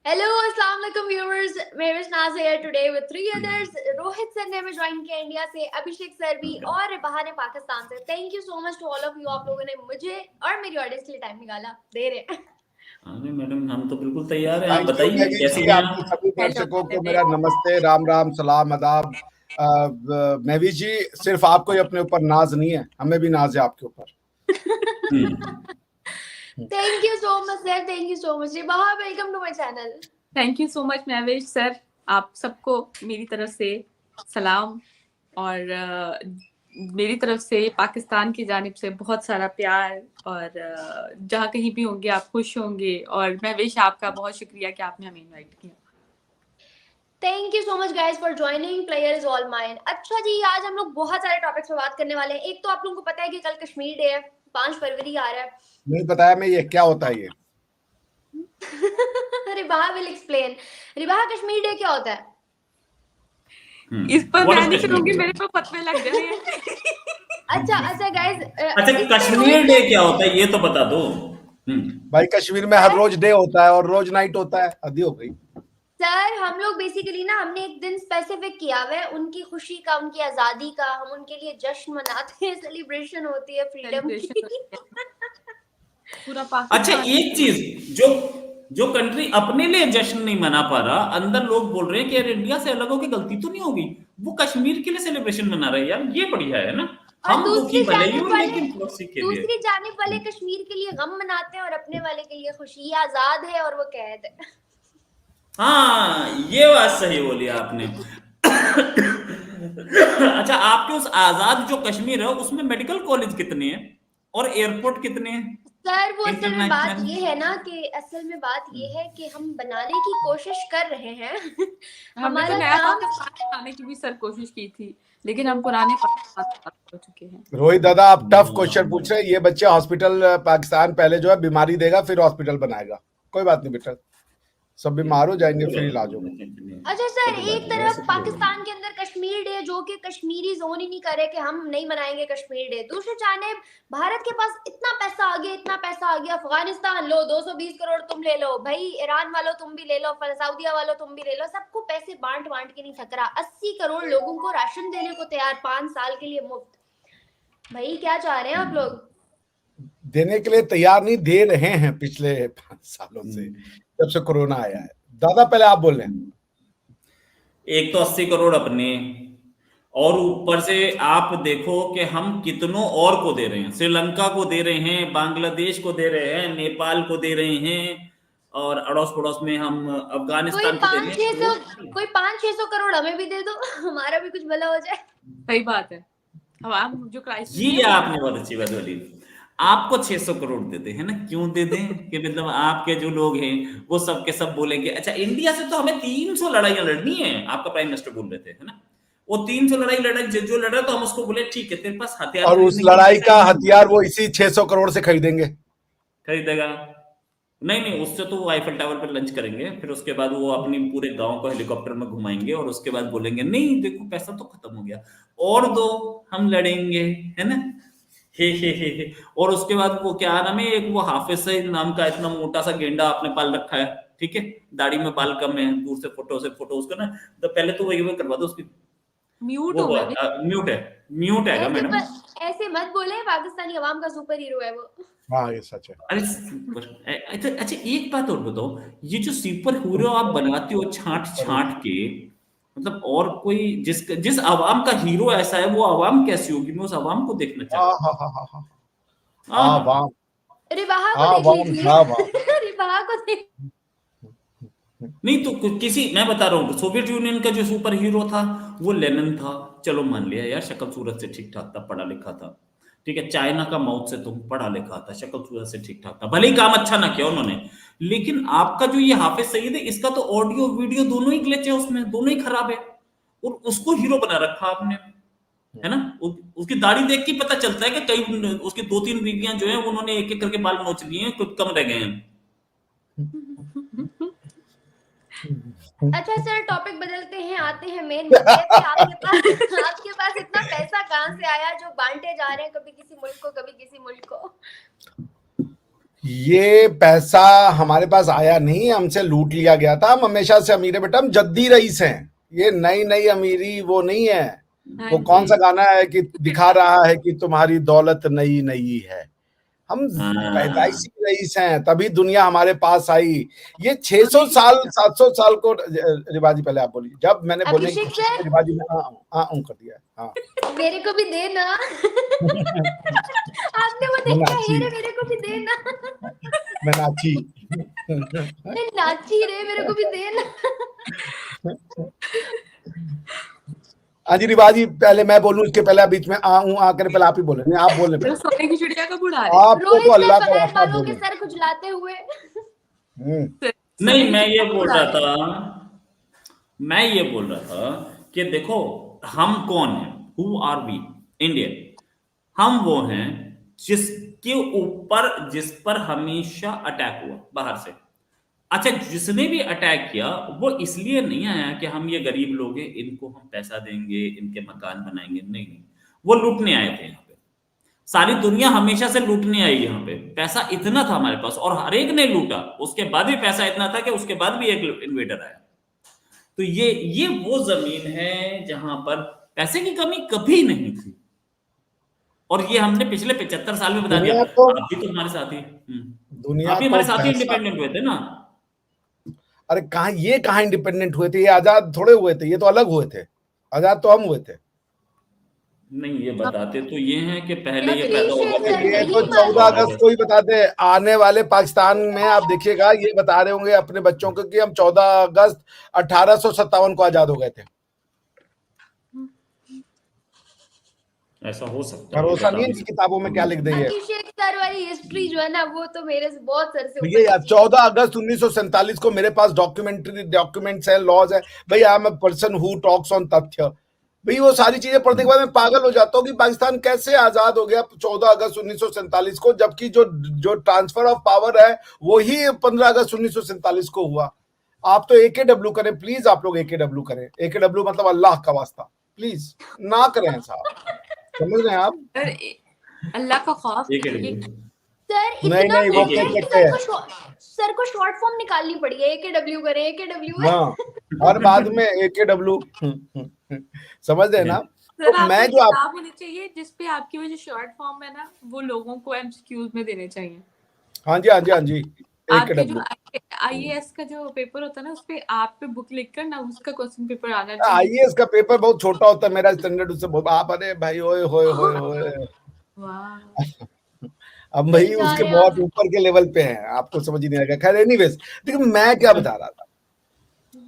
Hello, Assalamu alaikum viewers. Mehwish Naz here today with three others. Rohit sir ने हमें join किया India से, अभिषेक sir भी और रिबाहा ने पाकिस्तान से. Thank you so much to all of you. आप लोगों ने मुझे और मेरी ऑडियंस के लिए टाइम निकाला. दे रहे. हाँ मैडम, हम तो बिल्कुल तैयार हैं. आप थैंक यू बताइए मैवी कैसे जी, हैं आपको आप? सभी दर्शकों को मेरा नमस्ते, राम राम, सलाम, आदाब. मैवी जी, सिर्फ आपको ही अपने ऊपर नाज नहीं है, हमें भी नाज है आपके ऊपर. Thank you so much sir. Thank you so much. रिबाहा, welcome to my channel. Thank you so much Mahwish sir. आप सबको मेरी तरफ से सलाम और मेरी तरफ से पाकिस्तान की जानिब से बहुत सारा प्यार और जहाँ कहीं भी होंगे आप खुश होंगे. और महवेश आपका बहुत शुक्रिया कि आपने हमें इनवाइट किया. Thank you so much guys for joining. Player is all mine. अच्छा जी, आज हम लोग बहुत सारे टॉपिक्स पे बात करने वाले हैं. एक तो आप लोगों को पता है कि कल कश्मीर डे है, 5 फरवरी आ रहा है. नहीं बताया मैं, ये क्या होता है ये? रिबाहा will explain. रिबाहा, कश्मीर डे क्या होता है? इस पर मैं नहीं करूंगी, मेरे पे फतवे लग जाए हैं. अच्छा गाइस, अच्छा, कश्मीर डे क्या होता है ये तो बता दो. भाई, कश्मीर में हर रोज डे होता है और रोज नाइट होता है. हद हो गई सर. हम लोग बेसिकली ना, हमने एक दिन स्पेसिफिक किया हुआ है उनकी खुशी का, उनकी आजादी का. हम उनके लिए जश्न मनाते हैं, सेलिब्रेशन होती है फ्रीडम की. पूरा पाकिस्तान. अच्छा, एक चीज, जो कंट्री अपने लिए जश्न नहीं मना पा रहा, अंदर लोग बोल रहे हैं कि यार इंडिया से अलग होकर गलती तो नहीं होगी, वो कश्मीर के लिए सेलिब्रेशन मना रहे हैं. यार ये बढ़िया है ना. हम दुखी भले ही हो, लेकिन दूसरी जानिब वाले कश्मीर के लिए गम मनाते हैं और अपने वाले के लिए खुशी. ये आजाद है और वो कैद है. हाँ, ये बात सही बोली आपने. अच्छा, आपके उस आजाद जो कश्मीर है उसमें मेडिकल कॉलेज कितने हैं और एयरपोर्ट कितने हैं? सर वो असल में बात ये है ना कि असल में बात ये है कि हम बनाने की कोशिश कर रहे हैं. हमारा काम बनाने की भी सर कोशिश की थी, लेकिन हम पुराने हो चुके हैं. रोहित दादा, आप टफ क्वेश्चन पूछ रहे हैं. ये बच्चे हॉस्पिटल पाकिस्तान पहले जो है बीमारी देगा, फिर हॉस्पिटल बनाएगा. कोई बात नहीं बेटा, सब बीमार हो जाएंगे, फिर इलाज होगा. अच्छा सर, एक तरफ पाकिस्तान के अंदर कश्मीर डे जो कि कश्मीरी जोन ही नहीं करे कि हम नहीं मनाएंगे कश्मीर डे. दूसरी जानिब भारत के पास इतना पैसा आ गया, इतना पैसा आ गया. अफगानिस्तान लो, 220 करोड़ तुम ले लो भाई. ईरान वालों तुम भी ले लो, सऊदिया वालों तुम भी ले लो. सबको पैसे बांट के नहीं थक रहा. 80 करोड़ लोगों को राशन देने को तैयार 5 साल के लिए मुफ्त. भाई क्या चाह रहे हैं आप लोग? देने के लिए तैयार नहीं, दे रहे हैं पिछले 5 सालों से, जब से कोरोना आया है. दादा पहले आप बोल रहे हैं. एक तो 80 करोड़ अपने, और ऊपर से आप देखो कि हम कितनों और को दे रहे हैं. श्रीलंका को दे रहे हैं, बांग्लादेश को दे रहे हैं, नेपाल को दे रहे हैं, और अड़ोस पड़ोस में हम अफगानिस्तान को दे रहे हैं. कोई 500-600 करोड़ हमें भी दे दो, हमारा भी कुछ भला हो जाए. सही बात है. हम जो क्राइसिस, ये आपने बहुत अच्छी बात बोली. आपको 600 करोड़ देते हैं ना, क्यों दे दें कि मतलब आपके जो लोग हैं वो सब के सब बोलेंगे अच्छा इंडिया से तो हमें 300 लड़ाइयां लड़नी है. आपका प्राइम मिनिस्टर बोल रहे थे, है ना, वो 300 लड़ाई लड़ा, जो लड़ रहा तो हम उसको बोले ठीक है तेरे पास हथियार, और उस लड़ाई का हथियार वो इसी 600 करोड़ से खरीदेगा. नहीं, उससे तो वो आईफल टावर पर लंच करेंगे, फिर उसके बाद वो अपनी पूरे गांव को हेलीकॉप्टर में घुमाएंगे और उसके बाद बोलेंगे नहीं देखो पैसा तो खत्म हो गया और दो, हम लड़ेंगे, है ना. हे. और उसके बाद वो क्या नाम है, एक वो हाफिज सईद नाम का इतना मोटा सा गेंडा आपने पाल रखा है, ठीक है, दाढ़ी में बाल कम है, दूर से फोटो उसका ना, तो पहले तो वही करवा दो उसकी. म्यूट म्यूट है मैडम. ऐसे मत बोले, पाकिस्तानी अवाम का सुपर हीरो है वो. हाँ ये सच है. अरे अच्छा एक बात और बताओ, ये जो सुपर हीरो आप बनाते हो छांट के, मतलब और कोई जिस आवाम का हीरो ऐसा है वो आवाम कैसी होगी, मैं उस आवाम को देखना चाहता हूँ. रिबाहा को देख लीजिए. रिबाहा को देख. नहीं तो किसी, मैं बता रहा हूँ, सोवियत यूनियन का जो सुपर हीरो था वो लेनिन था, चलो मान लिया यार, शक्ल सूरत से ठीक ठाक था, पढ़ा लिखा था, ठीक है. चाइना का माओ से तुम पढ़ा लिखा था, शक्ल सूरत से ठीक ठाक था, भले ही काम अच्छा ना किया उन्होंने, लेकिन आपका जो ये हाफिज सईद है, इसका तो ऑडियो वीडियो दोनों ही ग्लिच है, उसमें दोनों ही खराब है, और उसको हीरो बना रखा आपने, है ना. उसकी दाढ़ी देख के पता चलता है कि कई उसकी 2-3 बीवियां जो है उन्होंने एक एक करके बाल नोच लिए हैं, कुछ कम रह गए हैं. अच्छा सर, टॉपिक बदलते हैं, आते हैं मेन मुद्दे पे. आपके पास इतना पैसा कहां से आया जो बांटे जा रहे हैं, कभी किसी मुल्क को कभी किसी मुल्क को? ये पैसा हमारे पास आया नहीं, हमसे लूट लिया गया था। हम हमेशा से अमीर है बेटा, हम जद्दी रईस हैं। ये नई नई अमीरी वो नहीं है। हाँ वो कौन जी। सा गाना है कि दिखा रहा है कि तुम्हारी दौलत नई नई है। हम हाँ, पैदाइशी रईस हैं, तभी दुनिया हमारे पास आई। ये 600 साल 700 साल को रिवाजी, पहले आप बोलिए। जब मैंने बोलने की अभिषेक कोशिश की सर, रिवाजी ने कर दिया। हाँ मेरे को भी देना। आपने वो देखा मीनाक्षी, है रे, मेरे को भी देना। मीनाक्षी। मैं नाची रे, मेरे को भी देना। हाँ जी रिवाजी, पहले मैं बोलूं इसके पहले आप बीच में आकर पहले आप ही बोले। नहीं, आप बोले मेरा पहले। सोने की चिड़िया कब उड़ा रहे हैं? आपको रोहित तो सर अल्लाह का बगैर वास्ता बालों के बोले। सर खुजलाते हुए। नहीं सोने की मैं ये चिड़िया कब बोल उड़ा रहा रहे हैं? था, मैं ये बोल रहा था कि देखो हम कौन हैं, हु आर वी, इंडियन। हम वो हैं जिसके ऊपर, जिस पर हमेशा अटैक हुआ बाहर से। अच्छा, जिसने भी अटैक किया वो इसलिए नहीं आया कि हम ये गरीब लोग हैं, इनको हम पैसा देंगे, इनके मकान बनाएंगे, नहीं नहीं, वो लूटने आए थे यहाँ पे। सारी दुनिया हमेशा से लूटने आई यहाँ पे। पैसा इतना था हमारे पास और हर एक ने लूटा, उसके बाद भी पैसा इतना था कि उसके बाद भी एक इन्वेडर आया। तो ये वो जमीन है जहां पर पैसे की कमी कभी नहीं थी, और ये हमने पिछले 75 साल में बता दिया। दुनिया तो आप भी तो हमारे साथी, दुनिया आप भी तो हमारे साथी पैसा, इंडिपेंडेंट हुए थे ना। अरे कहाँ इंडिपेंडेंट हुए थे? ये आजाद थोड़े हुए थे, ये तो अलग हुए थे। आजाद तो हम हुए थे। नहीं, ये बताते तो ये हैं कि पहले ये पैदा अभिषेक होगा सर, ये यही तो बात 14 है। अगस्त को ही बता दे। आने वाले पाकिस्तान में आप देखिएगा, ये बता रहे होंगे अपने बच्चों को कि हम 14 अगस्त 1857 को आजाद हो गए थे। ऐसा हो सकता है, भरोसा बता नहीं है भी इनकी सकते किताबों में क्या लिख देंगे। अभिषेक सर वाली हिस्ट्री जो है ना, वो तो मेरे से बहुत सर से भैया यार, ऊपर की 14 अगस्त 1947 को मेरे पास डॉक्यूमेंट्स है, लॉज है। भाई I am a person who talks on तथ्य। भाई वो सारी चीजें पढ़ने के बाद मैं पागल हो जाता हूँ कि पाकिस्तान कैसे आजाद हो गया 14 अगस्त 1947 को, जबकि जो ट्रांसफर ऑफ पावर है वो ही 15 अगस्त 1947 को हुआ। आप तो AKW करें प्लीज, आप लोग AKW करें। AKW मतलब अल्लाह का वास्ता, प्लीज ना करें साहब। समझ रहे हैं आप? सर, अल्लाह का खौफ एक ये सर नहीं इतना नहीं, वो कुछ है कह कि सकते हैं। सर को शॉर्ट फॉर्म निकालनी पड़ी है। AKW करें, AKW है। हाँ, और बाद में AKW। समझ रहे हैं ना? सर, तो आपको मैं एक जो आप, किताब होनी चाहिए जिसपे आपकी वो जो शॉर्ट फॉर्म है ना, वो लोगों को MCQs में देने चाहिए। हाँ जी हाँ जी हाँ जी, आपके जो AKW। IAS का जो पेपर होता है ना, उसपे आप पे बुक लिखकर ना उसका क्वेश्चन पेपर आना चाहिए। IAS का पेपर बहुत छोटा होता है, मेरा स्टैंडर्ड उससे बहुत, आप अरे भाई ओए होए होए होए। वाह। अब भाई क्या उसके यार। बहुत ऊपर के लेवल पे हैं, आपको समझ ही नहीं आएगा। खैर एनीवेज, देखिए मैं क्या बता रहा था।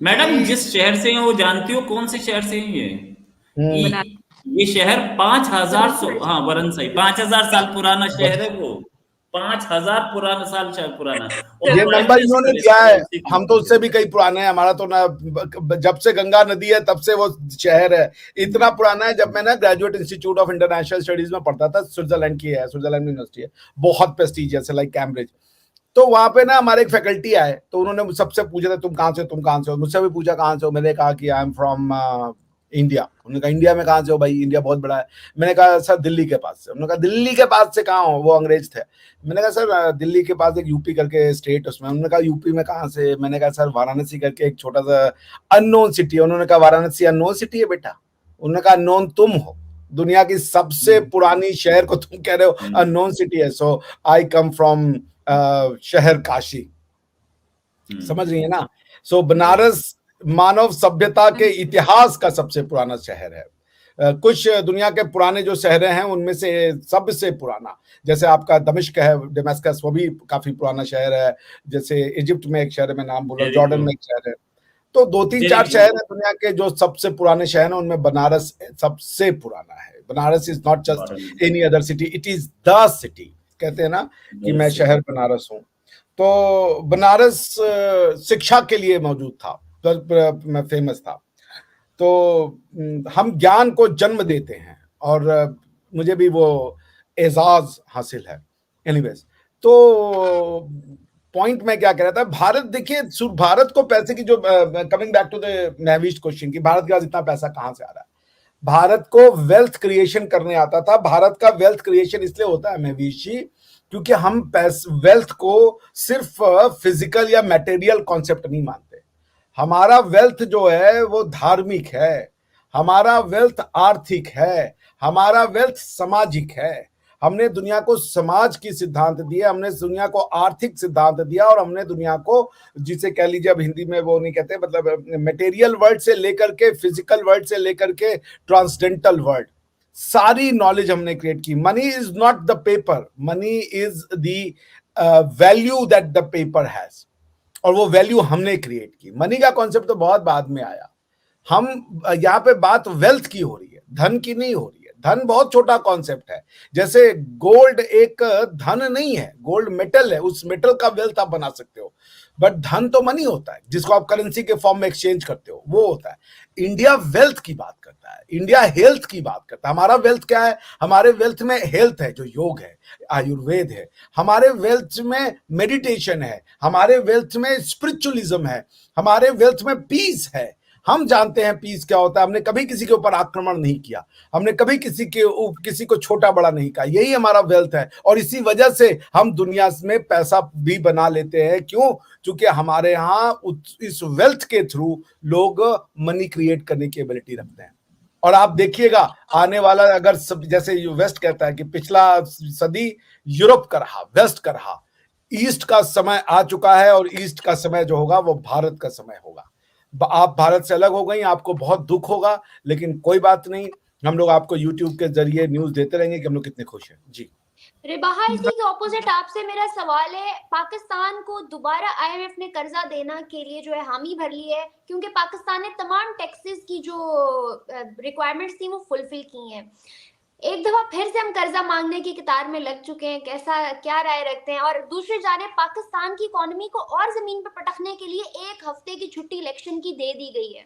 मैडम, जिस शहर से हैं वो जानती हो कौन से शहर से हैं ये? बना ये शहर 5000 हाँ वरन सही 5000 साल पुराना शहर है वो। 5000 पुराना साल शहर पुराना। और ये बड़े नंबर बड़े इन्होंने स्कॉलर दिया है, इसी के हम तो लिए। उससे भी कई पुराने हैं। हमारा तो ना जब से गंगा नदी है तब से वो शहर है। इतना पुराना है, जब मैं ना graduate institute of international studies में पढ़ता था, स्विट्जरलैंड की है, स्विट्जरलैंड में यूनिवर्सिटी है, बहुत प्रेस्टिजियस है, लाइक कैम्ब्रिज। तो वहां पे ना हमारे एक फैकल्टी आए, तो उन्होंने सबसे पूछा था तुम कहाँ से हो, तुम कहाँ से हो। मुझसे भी पूछा कहाँ से हो, मैंने कहा कि आई एम फ्रॉम इंडिया। उन्होंने कहा इंडिया में कहाँ से हो भाई, इंडिया बहुत बड़ा है। मैंने कहा सर दिल्ली के पास से। उन्होंने कहा दिल्ली के पास से कहाँ हो, वो अंग्रेज थे। मैंने कहा सर दिल्ली के पास एक यूपी करके स्टेट उसमें। उन्होंने कहा यूपी में कहाँ से? मैंने कहा सर वाराणसी करके एक छोटा सा अननोन सिटी है। उन्होंने कहा वाराणसी अननोन सिटी है बेटा? उन्होंने कहा अननोन तुम हो, दुनिया की सबसे पुरानी शहर को तुम कह रहे हो अननोन सिटी है। सो आई कम फ्रॉम शहर काशी। समझ रही है ना? सो बनारस मानव सभ्यता के इतिहास का सबसे पुराना शहर है। कुछ दुनिया के पुराने जो शहर हैं उनमें से सबसे पुराना, जैसे आपका दमिश्क है, डेमास्कस, वो भी काफी पुराना शहर है। जैसे इजिप्ट में एक शहर है, मैं नाम बोल रहा हूँ, जॉर्डन में एक शहर है। तो 2-3-4 शहर है दुनिया के जो सबसे पुराने शहर हैं, उनमें बनारस सबसे पुराना है। Banaras is not just any other city, it is the city. कहते हैं ना कि मैं शहर बनारस हूँ। तो बनारस शिक्षा के लिए मौजूद था, मैं फेमस था। तो हम ज्ञान को जन्म देते हैं, और मुझे भी वो एजाज हासिल है। एनीवेज, तो पॉइंट मैं क्या कह रहा था, भारत देखिए, भारत को पैसे की जो, coming back to the Mahvish question की, भारत के पास इतना पैसा कहां से आ रहा है? भारत को वेल्थ क्रिएशन करने आता था। भारत का वेल्थ क्रिएशन इसलिए होता है महवीश जी क्योंकि हम वेल्थ को सिर्फ फिजिकल या मटेरियल कॉन्सेप्ट नहीं मानते। हमारा वेल्थ जो है वो धार्मिक है, हमारा वेल्थ आर्थिक है, हमारा वेल्थ सामाजिक है। हमने दुनिया को समाज की सिद्धांत दिए, हमने दुनिया को आर्थिक सिद्धांत दिया, और हमने दुनिया को, जिसे कह लीजिए, अब हिंदी में वो नहीं कहते, मतलब मटेरियल वर्ल्ड से लेकर के फिजिकल वर्ल्ड से लेकर के ट्रांसडेंटल वर्ल्ड, सारी नॉलेज हमने क्रिएट की। Money is not the paper, money is the value that the paper has, और वो वैल्यू हमने क्रिएट की। मनी का कॉन्सेप्ट तो बहुत बाद में आया। हम यहाँ पे बात वेल्थ की हो रही है, धन की नहीं हो रही है। धन बहुत छोटा कॉन्सेप्ट है। जैसे गोल्ड एक धन नहीं है, गोल्ड मेटल है, उस मेटल का वेल्थ आप बना सकते हो, बट धन तो मनी होता है जिसको आप करेंसी के फॉर्म में एक्सचेंज करते हो, वो होता है। इंडिया वेल्थ की बात करता है, इंडिया हेल्थ की बात करता है। हमारा वेल्थ क्या है? हमारे वेल्थ में हेल्थ है, जो योग है, आयुर्वेद है। हमारे वेल्थ में मेडिटेशन है, हमारे वेल्थ में स्पिरिचुअलिज्म है, हमारे वेल्थ में पीस है। हम जानते हैं पीस क्या होता है। हमने कभी किसी के ऊपर आक्रमण नहीं किया, हमने कभी किसी को छोटा बड़ा नहीं कहा। यही हमारा वेल्थ है, और इसी वजह से हम दुनिया में पैसा भी बना लेते हैं। क्यों? क्योंकि हमारे यहाँ इस वेल्थ के थ्रू लोग मनी क्रिएट करने की एबिलिटी रखते हैं। और आप देखिएगा आने वाला, अगर सब, जैसे वेस्ट कहता है कि पिछला सदी यूरोप का रहा, वेस्ट का रहा, ईस्ट का समय आ चुका है, और ईस्ट का समय जो होगा वो भारत का समय होगा। आप भारत से अलग हो गई, आपको बहुत दुख होगा, लेकिन कोई बात नहीं, हम लोग आपको यूट्यूब के जरिए न्यूज देते रहेंगे कि हम लोग कितने खुश हैं। जी रिबाहा, इसी के ऑपोजिट आपसे मेरा सवाल है, पाकिस्तान को दोबारा आईएमएफ ने कर्जा देना के लिए जो है हामी भर ली है, क्योंकि पाकिस्तान ने तमाम टैक्सेस की जो रिक्वायरमेंट्स थी वो फुलफिल की हैं। एक दफा फिर से हम कर्जा मांगने की कतार में लग चुके हैं, कैसा क्या राय रखते हैं? और दूसरी जानिब पाकिस्तान की इकोनॉमी को और जमीन पर पटकने के लिए 1 हफ्ते की छुट्टी इलेक्शन की दे दी गई है।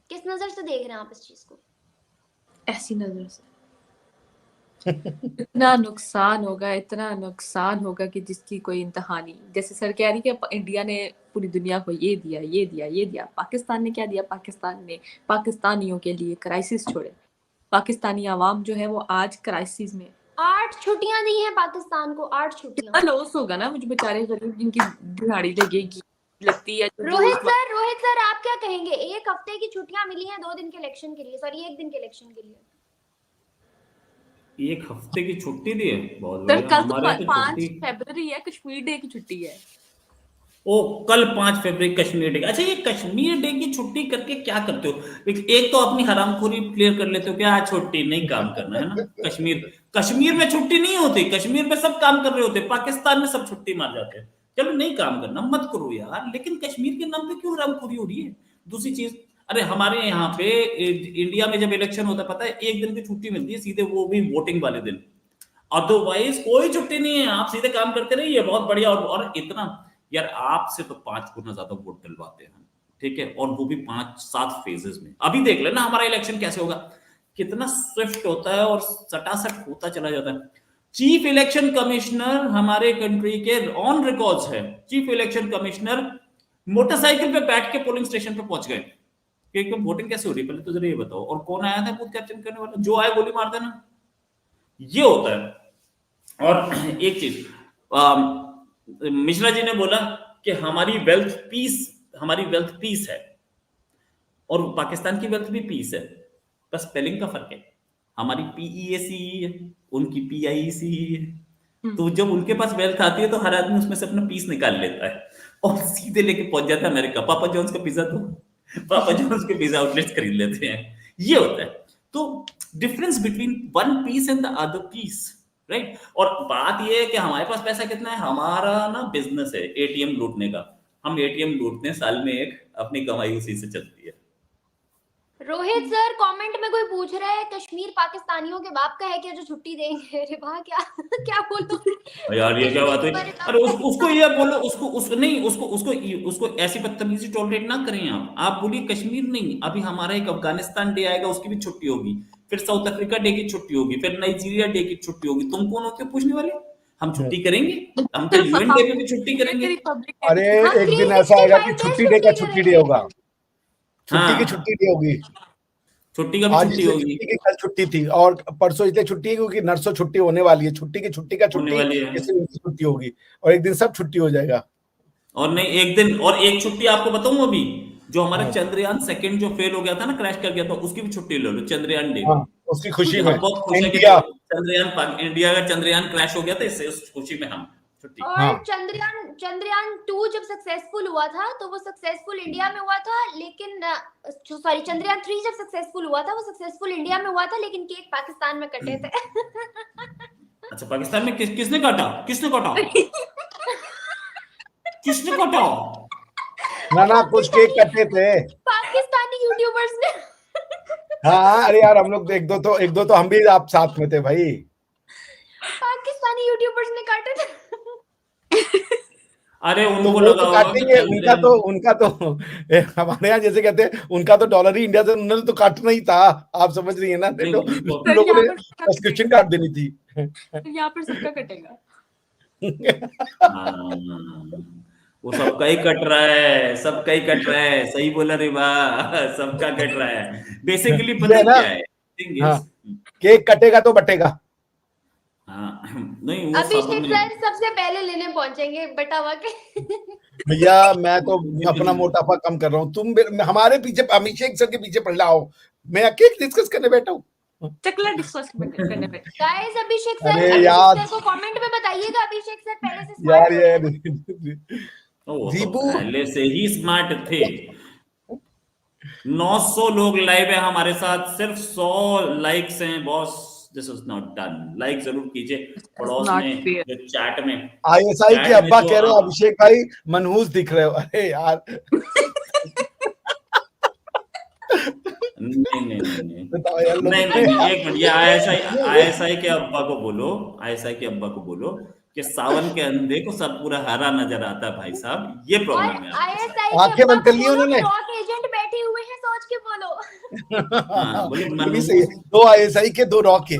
किस नजर से देख रहे हैं आप इस चीज को? ऐसी नजर से इतना नुकसान होगा कि जिसकी कोई इंतहा नहीं। जैसे सर कह रही कि इंडिया ने पूरी दुनिया को ये दिया, पाकिस्तान ने क्या दिया? पाकिस्तान ने पाकिस्तानियों के लिए क्राइसिस छोड़े। पाकिस्तानी आवाम जो है वो आज क्राइसिस में। 8 छुट्टियां दी हैं पाकिस्तान को, 8 छुट्टियां। लॉस होगा ना मुझे बेचारे गरीब जिनकी दिहाड़ी लगती है। रोहित सर आप क्या कहेंगे? 1 हफ्ते की छुट्टियां मिली हैं 2 दिन के इलेक्शन के लिए, सॉरी 1 दिन के इलेक्शन के लिए। 1 हफ्ते की छुट्टी दी है, बहुत सर बढ़िया। कल तो हमारे 5 फरवरी है, कश्मीर डे की छुट्टी है। ओ, कल 5 फरवरी कश्मीर डे। अच्छा, ये कश्मीर डे की छुट्टी करके क्या करते हो? एक तो अपनी हरामखोरी क्लियर कर लेते हो कि आज छुट्टी नहीं, काम करना है ना। कश्मीर में छुट्टी नहीं होती, कश्मीर में सब काम कर रहे होते, पाकिस्तान में सब छुट्टी मार जाते हैं। चलो नहीं काम करना, मत करो यार, लेकिन कश्मीर के नाम पे क्यों हरामखोरी हो रही है? दूसरी चीज, अरे हमारे यहाँ पे इंडिया में जब इलेक्शन होता है, पता है 1 दिन की छुट्टी मिलती है सीधे, वो भी वोटिंग वाले दिन। अदरवाइज कोई छुट्टी नहीं है, आप सीधे काम करते रहिए, बहुत बढ़िया। और इतना यार, आपसे तो 5 गुना ज्यादा वोट डलवाते हैं, ठीक है, और वो भी 5-7 फेजेस में। अभी देख लेना हमारा इलेक्शन कैसे होगा, कितना स्विफ्ट होता है और सटासट होता चला जाता है। चीफ इलेक्शन कमिश्नर हमारे कंट्री के ऑन रिकॉर्ड्स है, चीफ इलेक्शन कमिश्नर मोटरसाइकिल पे बैठ के पोलिंग स्टेशन पे पहुंच गए कि वोटिंग कैसे हो रही है, पहले तो जरा ये बताओ, और कौन आया था बूथ कैप्चर करने वाला? जो आए गोली मार देना, ये होता है। और एक चीज, मिश्रा जी ने बोला कि हमारी वेल्थ पीस है, और पाकिस्तान की वेल्थ भी पीस है, बस स्पेलिंग का फर्क है। हमारी PEACE है, उनकी PIECE है। तो जब उनके पास वेल्थ आती है तो हर आदमी उसमें से अपना पीस निकाल लेता है और सीधे लेके पहुंच जाता है अमेरिका। पापा जॉन्स का पिज्जा, तो पापा जॉन्स के पिज्जा आउटलेट्स खरीद लेते हैं, ये होता है। तो difference between one piece and the other piece, right. और बात ये है कि हमारे पास पैसा कितना है, हमारा ना बिजनेस है ATM लूटने का। हम ATM लूटते हैं, साल में एक, अपनी कमाई उसी से चलती है। रोहित सर कमेंट में कोई पूछ रहा है, कश्मीर पाकिस्तानियों के बाप का है क्या जो छुट्टी देंगे? अरे वाह, क्या बोलो यार, ये क्या बात है? अरे उसको ये बोलो, उसको ऐसी बदतमीजी टॉलरेट ना करें आप बोलिए कश्मीर नहीं, अभी हमारा एक अफगानिस्तान डे आएगा, उसकी भी छुट्टी होगी, फिर साउथ अफ्रीका डे की छुट्टी होगी, फिर नाइजीरिया डे की छुट्टी होगी। तुम कौन होते हो पूछने वाले? हम छुट्टी करेंगे, हम तो UN डे पे भी छुट्टी करेंगे। अरे एक दिन ऐसा आएगा कि छुट्टी डे का छुट्टी डे होगा, छुट्टी की छुट्टी डे होगी। छुट्टी का भी आज छुट्टी इसलिए होगी, छुट्टी की कल छुट्टी थी और परसों इसलिए छुट्टी है क्योंकि नर्सों छुट्टी होने वाली है, छुट्टी की छुट्टी का होने छुट्टी वाली है। इसलिए उनकी छुट्टी होगी और एक दिन सब छुट्टी हो जाएगा। और नहीं एक दिन और एक छुट्टी आपको बताऊं अभी, जो हमारा हाँ चंद्रयान सेकंड जो फेल हो गया था ना, क्रैश कर गया था, उसकी भी छुट्टी ले लो चंद्रयान डे हाँ, की, उसकी खुशी क्योंकि में हम बहुत खुश है कि इंडिया। चंद्रयान इंडिया का चंद्रयान क्रैश हो गया था, इससे उस खुशी में हम छुट्टी। और हाँ चंद्रयान 2 जब सक्सेसफुल हुआ था तो वो सक्सेसफुल इंडिया में हुआ था, लेकिन सॉरी चंद्रयान 3 जब सक्सेसफुल हुआ था वो सक्सेसफुल इंडिया में हुआ था, लेकिन केक पाकिस्तान में कटे थे। अच्छा पाकिस्तान में किसने काटा, किसने काटा, किसने काटा? ना कुछ केक कटे थे। पाकिस्तानी यूट्यूबर्स ने। हाँ अरे यार हम लोग एक दो तो हम भी आप साथ में थे भाई। पाकिस्तानी यूट्यूबर्स ने काटे थे। अरे तो उनको वो लगा तो होगा कि काटेंगे, चंद्रयान, उनका तो हमारे यहाँ जैसे कहते हैं उनका तो डॉलर ही इंडिया से उन्होंने तो काटना ही था। आप समझ रही है ना, नहीं नहीं तो उनको उन लोगों यहाँ ने पर सबका सब्सक्रिप्शन कटेगा, काट देनी थी। यहाँ पर सबका कटेगा। हाँ, वो सबका ही कट रहा है, सबका ही कट रहा है, सही बोला रे वाह, सबका कट रहा है। बेसिकली ये पता है है ना, क्या है, थिंग हाँ इज, केक कटेगा तो बटेगा। हाँ नहीं वो सब अभिषेक में सर सबसे पहले लेने पहुंचेंगे बटावा के। भैया मैं तो जितनी अपना मोटापा कम कर रहा हूँ, तुम हमारे पीछे अभिषेक सर के पीछे पड़ जाओ, मैं केक डिस्कस करने बैठा हूँ। चकला डिस्कस करने पे। गाइस अभिषेक सर, अरे अभिषेक यार सर को कमेंट में बताइएगा अभिषेक सर पहले से यार स्मार्ट हो ये रहे हैं। वो तो दीपू पहले से ही स्मार्ट थे। 900 लोग लाइव है हमारे साथ, सिर्फ 100 लाइक्स हैं boss, this is not done, like जरूर कीजिए। पड़ोस Not में fair. जो चैट में, आईएसआई के चैट में अब्बा जो कह रहे हो आप, अभिषेक भाई मनहूस दिख रहे हो। अरे यार नहीं बताओ यार लोग नहीं नहीं नहीं, एक मिनट, ये आईएसआई के अब्बा को बोलो, आईएसआई के अब्बा को बोलो कि सावन के अंधे को सब पूरा हरा नजर आता है भाई साहब, ये और प्रॉब्लम है आपके साथ। आईएसआई आंखें बंद कर ली उन्होंने। रॉक एजेंट बैठे हुए हैं, सोच के बोलो। हाँ बोले ये भी सही है, 2 आईएसआई के 2 रॉक के।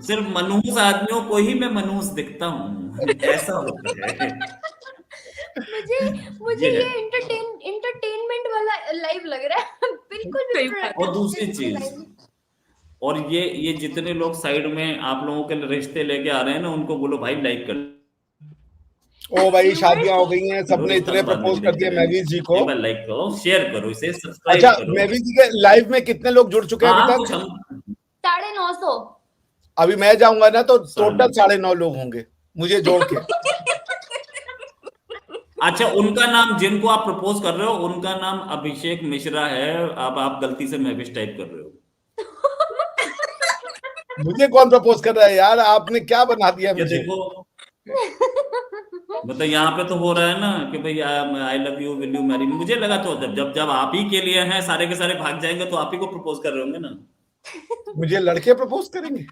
सिर्फ मनहूस आदमियों को ही मैं मनहूस दिखता हूँ, ऐसा होता है। मुझे ये है। ये एंटरटेनमेंट वाला लाइव लग रहा है। बिल्कुल भी सही बात। और दूसरी चीज, और ये जितने लोग साइड में आप लोगों के रिश्ते लेके आ रहे हैं ना, उनको बोलो भाई लाइक कर ओ भाई शादियां हो गई हैं, लो, सबने रिश्ता इतने तो बाद में प्रपोज भी कर नहीं दिए करेंगे, मैवीज जी को। एक बार लाइक करो, शेयर करो, इसे सब्सक्राइब अच्छा करो। मैवीज जी के लाइव में कितने लोग जुड़ चुके हैं हाँ अभी कुछ तक? हम 950। अभी मैं जाऊंगा ना तो टोटल 9.5 9.5 लोग होंगे मुझे जोड़ के। अच्छा उनका नाम, जिनको आप प्रपोज कर रहे हो उनका नाम अभिषेक मिश्रा है, अब आप गलती से महविश टाइप कर रहे हो। मुझे कौन प्रपोज कर रहा है यार, आपने क्या बना दिया ये मुझे? देखो, मतलब यहाँ पे तो हो रहा है ना कि भाई आई love you, will you Mary, मुझे लगा तो जब जब आप ही के लिए हैं सारे के सारे भाग जाएंगे तो आप ही को प्रपोज कर रहे होंगे ना। मुझे लड़के प्रपोज करेंगे?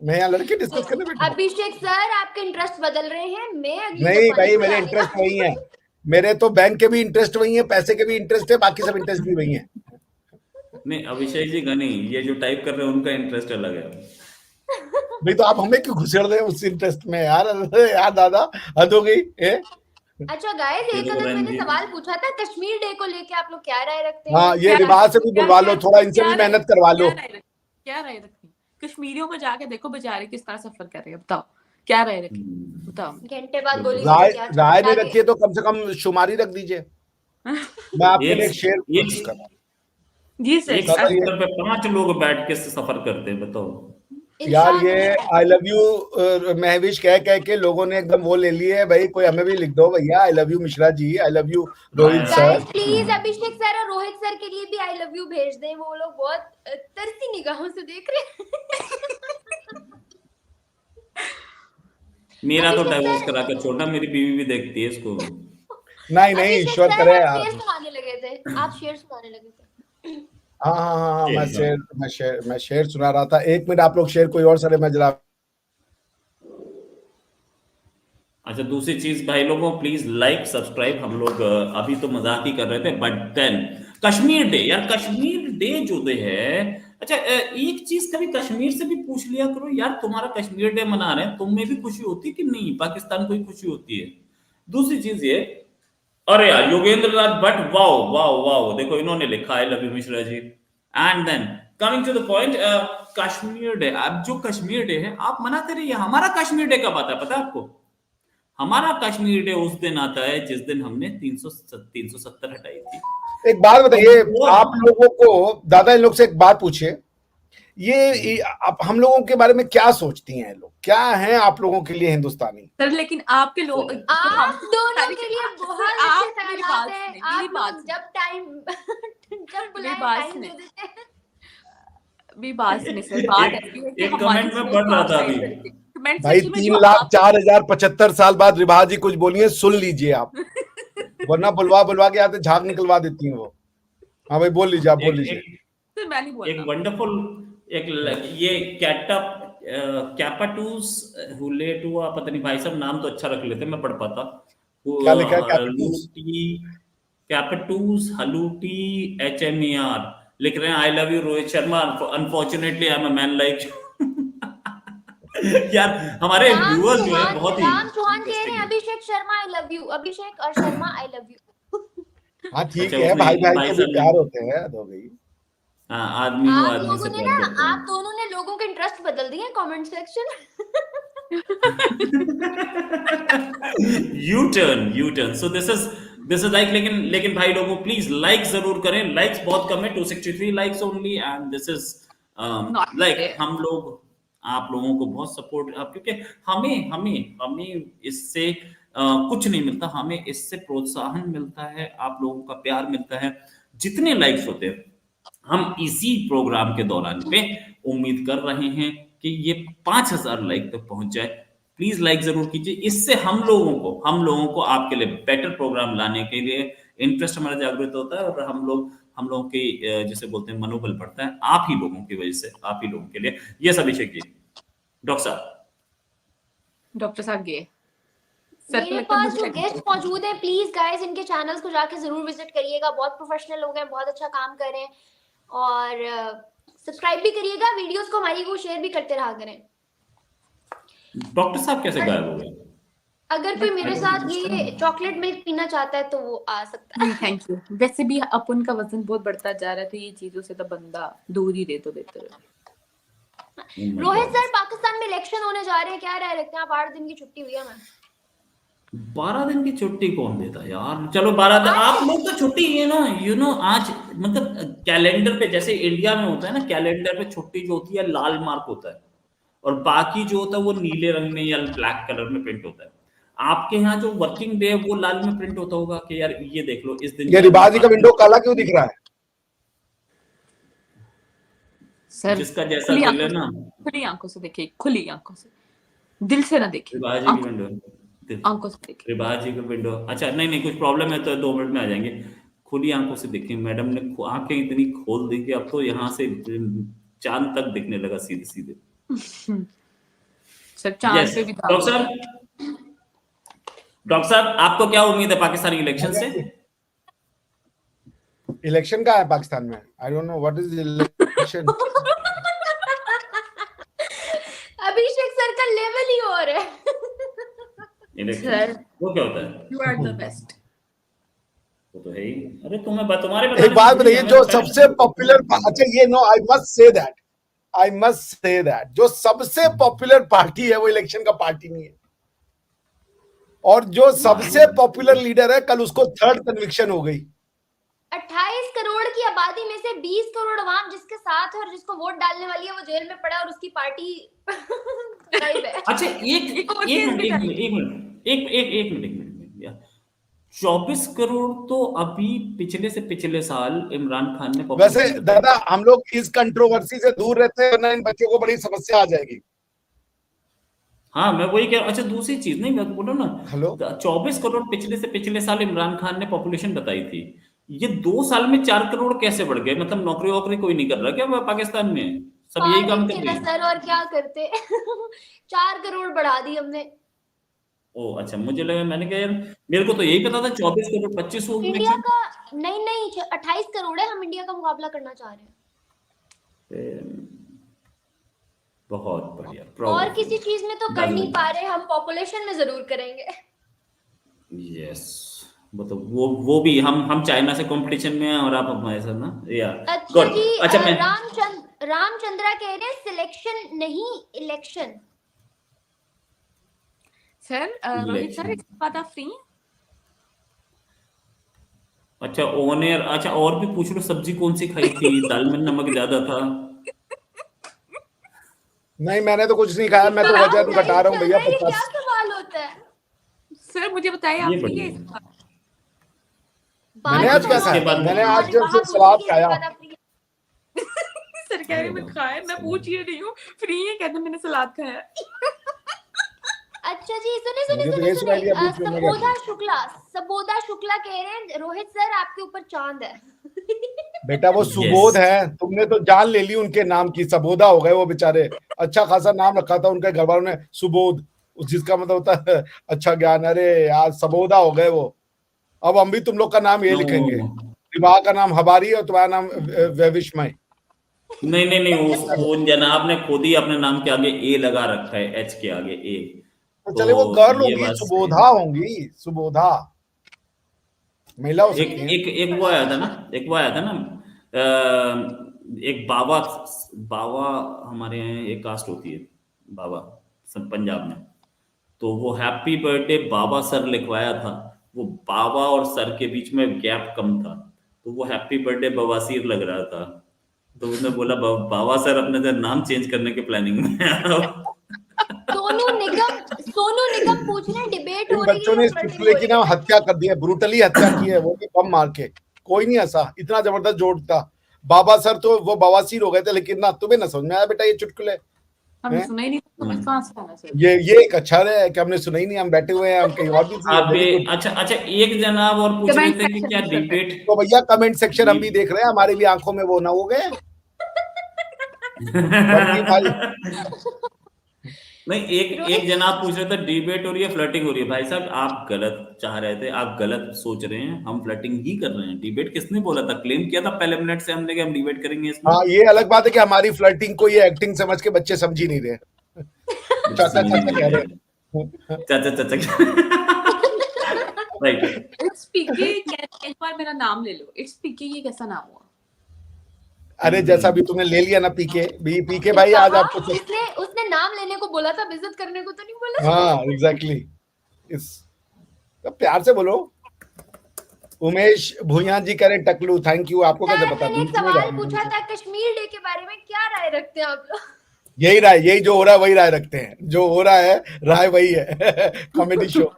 मैं यहाँ लड़के डिस्कस करने बैठा हूँ? अभिषेक सर आपके इंटरेस्ट बदल रहे हैं, मैं अगली नहीं दफा भाई नहीं मेरे आएगा। इंटरेस्ट वही है, मेरे तो बैंक के भी इंटरेस्ट वही है, पैसे के भी इंटरेस्ट है, बाकी सब इंटरेस्ट भी वही है। नहीं अभिषेक जी का नहीं, ये जो टाइप कर रहे हैं उनका इंटरेस्ट अलग है। नहीं तो आप हमें क्यों घुसेड़ रहे हैं उस इंटरेस्ट में यार? अरे यार दादा हद हो गई है। अच्छा गाइस, ये एक देखो अगर बहन मैंने जी, सवाल पूछा था कश्मीर डे को लेके, आप लोग क्या राय रखते हैं? हाँ ये क्या- रिवाज से भी क्या- बुलवा लो, क्या- थोड़ा इनसे क्या भी राय- मेहनत करवा लो। क्या राय रखनी? कश्मीरियों को जाके देखो बेचारे किस तरह सफर कर रहे हैं, बताओ क्या राय रखनी, बताओ। घंटे बाद बोली राय क्या राय नहीं आगे। रखी है तो कम से कम शुमारी रख दीजिए। मैं आपके लिए एक शेर एक कोशिश कर रहा हूँ। जी सर, एक स्कूटर पे 5 लोग बैठ के सफर करते हैं, बताओ। यार ये इरशाद आई लव यू महविश कह कह के लोगों ने एकदम वो ले लिए है भाई, कोई हमें भी लिख दो भैया, I love you Mishra ji, I love you Rohit guys, sir. Guys please Abhishek sir और रोहित सर के लिए भी आई लव यू भेज दें, वो लोग बहुत तरसी निगाहों से देख रहे हैं। मेरा तो अभिषेक डाइवोर्स सर- करा के छोड़ना, मेरी बीवी भी देखती है इसको। नहीं नहीं अभिषेक ईश्वर सर, करे आप आप। शेर सुनाने लगे थे, आप शेर सुनाने लगे थे। हाँ शेर, मैं शेर सुना रहा था। 1 मिनट आप लोग शेर कोई और सर, मैं जरा। अच्छा दूसरी चीज भाई लोगों, प्लीज लाइक सब्सक्राइब, हम लोग अभी तो मजाक ही कर रहे थे, बट देन कश्मीर डे, यार कश्मीर डे जो डे है, अच्छा एक चीज कभी कश्मीर से भी पूछ लिया करो यार, तुम्हारा कश्मीर डे मना रहे हैं, तुम में भी खुशी होती है कि नहीं, पाकिस्तान को ही खुशी होती है? दूसरी चीज ये, अरे यार Yogendra Nath Bhatt, wow wow wow, देखो इन्होंने लिखा I love you Mishra ji. And then coming to the point, Kashmir day. अब जो कश्मीर डे है आप मनाते रहिए, हमारा कश्मीर डे कब आता है पता है आपको? हमारा कश्मीर डे उस दिन आता है जिस दिन हमने 370 हटाई थी। एक बात बताइए, वो आप लोगों को दादा इन लोग से एक बात पूछिए, ये आप हम लोगों के बारे में क्या सोचती हैं लोग, क्या हैं आप लोगों के लिए हिंदुस्तानी? सर लेकिन आपके लोग आप दोनों के लिए बहुत आप अच्छे मेरी ख्यालात बात हैं। सुनिए, आप मेरी बात लोग जब टाइम जब बुलाए बात टाइम सुनिए। दे देते हैं। भी बात सुनिए सर, बात ऐसी है कि एक हमारी कमेंट में सोच पढ़ रहा था outside अभी। करती है। कमेंट भाई सेक्शन में 3 जो लाख आप 4,075 साल बाद रिभा जी कुछ बोलिए, सुन लीजिए आप, वरना बुलवा के आते झाग निकलवा देती हैं वो। हाँ भाई बोल लीजिए, आप बोल लीजिए। सर मैं नहीं बोल एक रहा। वंडरफुल, ये कैपाटूस हुलेटुआ, पता नहीं भाई साहब नाम तो अच्छा रख लेते, मैं पढ़ पाता। क्या लिखा है कैपिटूस? कैपाटूस हलूटी HMER लिख रहे हैं आई love you Rohit Sharma, unfortunately I am a man like. यार हमारे व्यूअर्स जो है बहुत ही राम चौहान कह रहे इंटरेस्टिंग हैं है। अभिषेक शर्मा आई लव यू, अभिषेक और शर्मा आई लव यू। हाँ ठीक अच्छा है, उसने भाई भाई भाई के भी साहब प्यार ने, होते हैं, हद हो गई। हाँ आदमी को आप आदमी लोगों से ने प्यार ना, करते आप हैं। दोनों ने लोगों के इंटरेस्ट बदल दिए comment section. U turn so this is like, लेकिन भाई लोगों प्लीज लाइक जरूर करें, लाइक्स बहुत कम है, 263 likes only, and this is Not like fair. हम लोग आप लोगों को बहुत सपोर्ट, क्योंकि हमें हमें हमें इससे कुछ नहीं मिलता, हमें इससे प्रोत्साहन मिलता है, आप लोगों का प्यार मिलता है। जितने लाइक्स होते हैं हम इसी प्रोग्राम के दौरान पे उम्मीद कर रहे हैं कि ये 5,000 लाइक तक पहुंच जाए। प्लीज लाइक जरूर कीजिए, इससे हम लोगों को आपके लिए बेटर प्रोग्राम लाने के लिए इंटरेस्ट हमारा जागृत होता है, और हम लोगों की जिसे बोलते हैं मनोबल बढ़ता है, आप ही लोगों की वजह से, आप ही लोगों के लिए। ये अभिषेक जी, डॉक्टर साहब। डॉक्टर साहब गए सर, मेरे लगता है पास मुझे जो गेस्ट मौजूद हैं, प्लीज गाइस इनके चैनल्स को जाके जरूर विजिट करिएगा, बहुत प्रोफेशनल लोग हैं, बहुत अच्छा काम कर रहे हैं, और सब्सक्राइब भी करिएगा, वीडियोस को हमारी को शेयर भी करते रहा करें। डॉक्टर साहब कैसे गायब हो गए? अगर कोई मेरे साथ ये चॉकलेट मिल्क पीना चाहता है तो वो आ सकता है। नहीं थैंक यू, वैसे भी अपन का वजन बहुत बढ़ता जा रहा है, तो ये चीजों से तो बंदा दूर ही रहे तो बेहतर है। रोहित सर, पाकिस्तान में इलेक्शन होने जा रहे हैं, क्या राय रखते हैं आप? 8 दिन की छुट्टी हुई है हमें। 12 दिन की छुट्टी कौन देता यार? चलो 12 दिन, आप लोग तो छुट्टी है ना, आज मतलब कैलेंडर पे जैसे इंडिया में होता है ना, कैलेंडर पे छुट्टी जो होती है लाल मार्क होता है, और बाकी जो होता है वो नीले रंग में या ब्लैक कलर में प्रिंट होता है। आपके यहाँ जो वर्किंग डे है वो लाल में प्रिंट होता होगा कि यार ये देख लो इस दिन ये रिबाजी का विंडो काला क्यों दिख रहा है? सर जिसका जैसा दिल है ना, खुली आंखों से देखिए, खुली आंखों से, दिल से ना देखिए, रिबाजी की विंडो, आंखों से देखिए। रिबाजी का विंडो। अच्छा नहीं कुछ प्रॉब्लम है तो 2 मिनट में आ जाएंगे। खुली आंखों से देखिए, मैडम ने आंखें इतनी खोल दी कि अब तो यहाँ से चांद तक दिखने लगा सीधे सीधे। सर चांद पे भी डॉक्टर साहब आपको क्या उम्मीद है पाकिस्तानी इलेक्शन से? इलेक्शन का है पाकिस्तान में? I don't know what is election. Abhishek sir का लेवल ही और है। इलेक्शन वो क्या होता है? You are the best. वो तो है ही। अरे तुम्हारे एक बात बताइए, जो सबसे पॉपुलर, अच्छा ये no I must say that जो सबसे पॉपुलर पार्टी है वो इलेक्शन का पार्टी नहीं है, और जो सबसे पॉपुलर लीडर है कल उसको 3rd कन्विक्शन हो गई। 28 करोड़ की आबादी में से 20 करोड़ अवाम जिसके साथ है और जिसको वोट डालने वाली है वो जेल में पड़ा, और उसकी पार्टी गायब है। अच्छा एक मिनट 24 करोड़ तो अभी पिछले से पिछले साल इमरान खान ने, वैसे दादा हम लोग इस कंट्रोवर्सी से दूर रहते हैं, वरना इन बच्चों को बड़ी समस्या आ जाएगी। हाँ मैं वही कह, अच्छा दूसरी चीज नहीं, मैं तो बोल रहा हूँ ना, हेलो 24 करोड़ पिछले से पिछले साल इमरान खान ने पॉपुलेशन बताई थी, ये 2 साल में 4 करोड़ कैसे बढ़ गए? मतलब नौकरी वोकरी कोई नहीं कर रहा क्या पाकिस्तान में? सब यही काम कर रहे हैं सर, और क्या करते। 4 करोड़ बढ़ा दी हमने। ओ अच्छा, मुझे लगा, मैंने कहा यार मेरे को तो यही पता था 24 करोड़ 25 हो इंडिया का नहीं 28 करोड़ है, हम इंडिया का मुकाबला करना चाह रहे हैं। बहुत बढ़िया। और किसी चीज में तो कर नहीं पा रहे, हम पॉपुलेशन में जरूर करेंगे। यस बताओ वो भी हम चाइना से कंपटीशन में हैं और आप हमारे साथ ना या अच्छा गुड। जी, अच्छा मैं रामचंद्रा कह रहे हैं सिलेक्शन नहीं election. Sir Rohit sir election, इसके बाद आप फ्री हैं? अच्छा ऑन एयर, अच्छा और भी पूछ लो, सब्जी कौन सी खाई थी, दाल में नमक ज्यादा था। नहीं मैंने तो कुछ नहीं खाया, मैं तो वजन घटा रहा हूँ भैया ये क्या 50। सवाल होता है? सर मुझे बताइए आप ये फ्री है बढ़िया इसके है। बाद? मैंने बात आज तो क्या इसके खाया, बाद मैंने हमारी आज वहां सिर्फ सलाद पूछेगी, खाया। इसके बाद आप free हैं। सर कह रहे मैं वाह, खाया, मैं पूछ ही रही हूँ फ्री है, कहते मैंने सलाद खाया। अच्छा जी, सुने सुने मुझे तो सुने ये सुने सुनाई दिया बीच में मैं क्या सबोधा शुक्ला कह रहे हैं रोहित सर आपके ऊपर चांद है। बेटा वो यस सुबोध है, तुमने तो जान ले ली उनके नाम की, सबोधा हो गए वो बेचारे। अच्छा खासा नाम रखा था उनके घर वालों ने सुबोध, जिसका मतलब होता है अच्छा ज्ञान। अरे यार सबोधा हो गए वो। अब हम भी तुम लोग का नाम ये नो, लिखेंगे, विवाह का नाम हबारी और तुम्हारा नाम वेविशमय। नहीं नहीं नहीं, वो जनाब ने खुद ही अपने नाम के आगे ए लगा रखा है, एच के आगे ए। तो तो चले वो गर्ल ये होंगी, बात सही सुबोधा है। होंगी, सुबोधा महिला हो एक सकती हैं। एक एक वो आया था ना, एक वो आया था ना, एक बाबा, बाबा हमारे यहाँ एक कास्ट होती है बाबा, सब पंजाब में। तो वो हैप्पी बर्थडे बाबा सर लिखवाया था, वो बाबा और सर के बीच में गैप कम था, तो वो हैप्पी बर्थडे बवासीर लग रहा था। तो उसने बोला बाबा सर अपने से नाम चेंज करने के प्लानिंग में है अब। सोनू निगम पूछ रहे हैं डिबेट इन हो रही बच्चों है या ने इस फ्लर्टिंग चुटकुले हो की रही ना है? हत्या कर दी है, ब्रूटली हत्या की है, वो भी बम मार के। कोई नहीं हंसा, इतना जबरदस्त जोक था। बाबा सर तो वो बवासीर हो गए थे, लेकिन ना तुम्हें ना समझ में आया बेटा ये चुटकुले हमने हैं। सुना ही नहीं, तो समझ कहाँ से आना सर? ये एक अच्छा है कि हमने सुना ही नहीं, हम बैठे हुए हैं, हम कहीं और भी आप वेरी गुड। अच्छा अच्छा, एक जनाब और पूछ रहे कमेंट थे कि सेक्शन क्या में सर डिबेट। तो भैया कमेंट सेक्शन हम भी देख रहे हैं, हमारे भी आंखों में वो ना हो गए बल्कि भाई। नहीं, एक एक रोहित जनाब पूछ रहे थे डिबेट हो रही है, फ्लर्टिंग हो रही है। भाई साहब आप गलत चाह रहे थे, आप गलत सोच रहे हैं, हम फ्लर्टिंग ही कर रहे हैं। डिबेट किसने बोला था, क्लेम किया था पहले मिनट से हमने कि हम डिबेट करेंगे इसमें। हाँ ये अलग बात है कि हमारी फ्लर्टिंग को ये एक्टिंग समझ के बच्चे समझ ही नहीं रहे, बच्चे चाचा समझ ही चाचा नहीं कह रहे रहे हैं। हैं। चाचा चाचा राइट। इट्स पीके, एक बार मेरा नाम ले लो, इट्स पीके, ये कैसा नाम हुआ? अरे जैसा भी तुमने ले लिया ना पीके भी, पीके भाई आज कहा, आपको उसने नाम लेने को बोला था, बेइज्जत करने को तो नहीं बोला। हाँ एग्जैक्टली। इस तो प्यार से बोलो। उमेश भूया जी कह रहे टकलू, थैंक यू। आपको कैसे सर पता? मैंने एक बीच में सवाल जा- पूछा था कश्मीर डे के बारे में, क्या राय रखते हैं आप लोग? यही राय, यही जो हो रहा है वही राय रखते हैं, जो हो रहा है राय वही है कॉमेडी शो।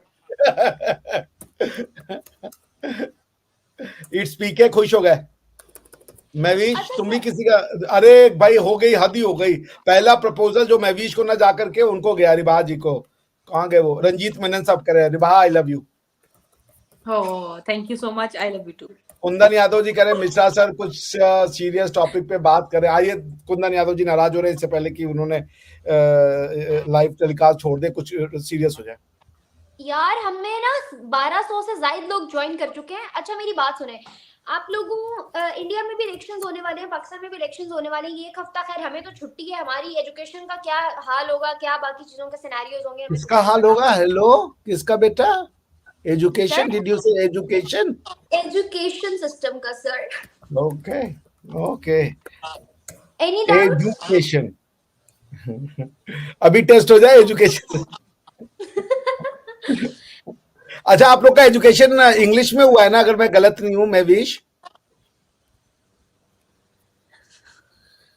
इट्स पीके खुश हो गए। महवीश अच्छा तुम भी सर, किसी का, अरे भाई हो गई, हद ही हो गई। पहला प्रपोजल जो महवीश को ना जा करके उनको गया, रिभा जी को। कहाँ गए वो? रंजीत मेनन सब करे, Ribha I love you. Oh thank you so much, I love you too. Kundan Yadav ji कह रहे हैं मिश्रा सर कुछ सीरियस टॉपिक पे बात करें। आइए, कुंदन यादव जी नाराज हो रहे हैं इससे पहले कि उन्होंने लाइव टेलीकास्ट छोड़ दे, कुछ सीरियस हो जाए। यार हमें ना 1200 से ज्यादा लोग ज्वाइन कर चुके हैं। अच्छा मेरी बात सुने, आप लोगों इंडिया में भी इलेक्शंस होने वाले हैं, पाकिस्तान में भी इलेक्शंस होने वाले हैं। ये एक हफ्ता खैर हमें तो छुट्टी है, हमारी एजुकेशन का क्या हाल होगा, क्या बाकी चीजों के सिनेरियोज होंगे, हमें तो किसका कुछ नहीं हाल पता। होगा? हेलो, किसका बेटा? एजुकेशन, डिड यू से एजुकेशन? एजुकेशन सिस्टम का sir. Okay okay, any doubt? Education. अभी टेस्ट हो जाए एजुकेशन। अच्छा आप लोग का एजुकेशन इंग्लिश में हुआ है ना, अगर मैं गलत नहीं हूं महवीश?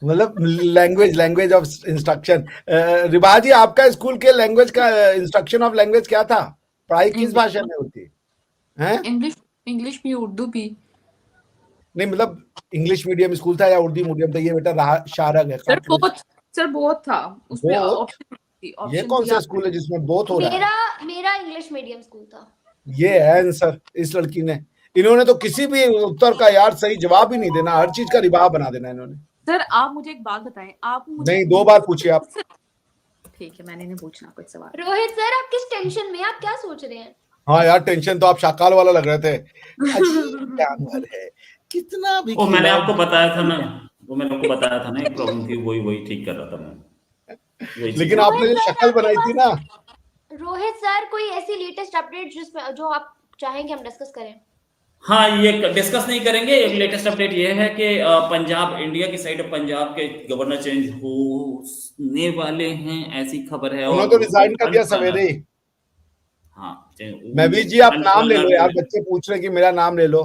मतलब लैंग्वेज ऑफ इंस्ट्रक्शन। रिभा जी आपका स्कूल के लैंग्वेज का इंस्ट्रक्शन ऑफ लैंग्वेज क्या था? पढ़ाई किस भाषा में होती है? इंग्लिश, इंग्लिश भी उर्दू भी। नहीं मतलब इंग्लिश मीडियम स्कूल था या उर्दू मीडियम था? ये बेटा शारग है। सर बहुत, सर बहुत था उसमें, बोथ? ऑप्शन थी, ये ऑप्शन कौन थी सा आप। स्कूल है जिसमें बोथ हो रहा है? मेरा इंग्लिश मीडियम स्कूल था। ये है आंसर इस लड़की ने। इन्होंने तो किसी भी उत्तर का यार सही जवाब ही नहीं देना, हर चीज का रिवाब बना देना इन्होंने। सर आप मुझे एक बात बताएं, आप मुझे नहीं, 2 बार पूछिए आप। ठीक है, मैंने नहीं पूछना कुछ सवाल। रोहित सर आप किस टेंशन में, आप क्या सोच रहे हैं? हाँ यार टेंशन तो आप शाकाल वाला लग रहे थे। अजीब जानवर है, कितना भी वो मैंने खिलाओ। आपको बताया था ना, वो मैंने आपको बताया था ना, एक प्रॉब्लम थी, वही ठीक कर रहा था मैं, वही चीज़ लेकिन है। आपने जो शक्ल बनाई थी ना, रोहित सर कोई ऐसी लेटेस्ट अपडेट जिसमें जो आप चाहें कि हम डिस्कस करें? हाँ, ये डिस्कस नहीं करेंगे। एक लेटेस्ट अपडेट ये है कि पंजाब, इंडिया की साइड पंजाब के गवर्नर चेंज होने वाले हैं, ऐसी खबर है। उन्होंने और तो उसके रिजाइन कर दिया फ्रंट रनर, सवेरे ही। हाँ, महवीश जी, आप फ्रंट नाम ले लो रनर यार, जो बच्चे पूछ रहे हैं कि मेरा नाम ले लो।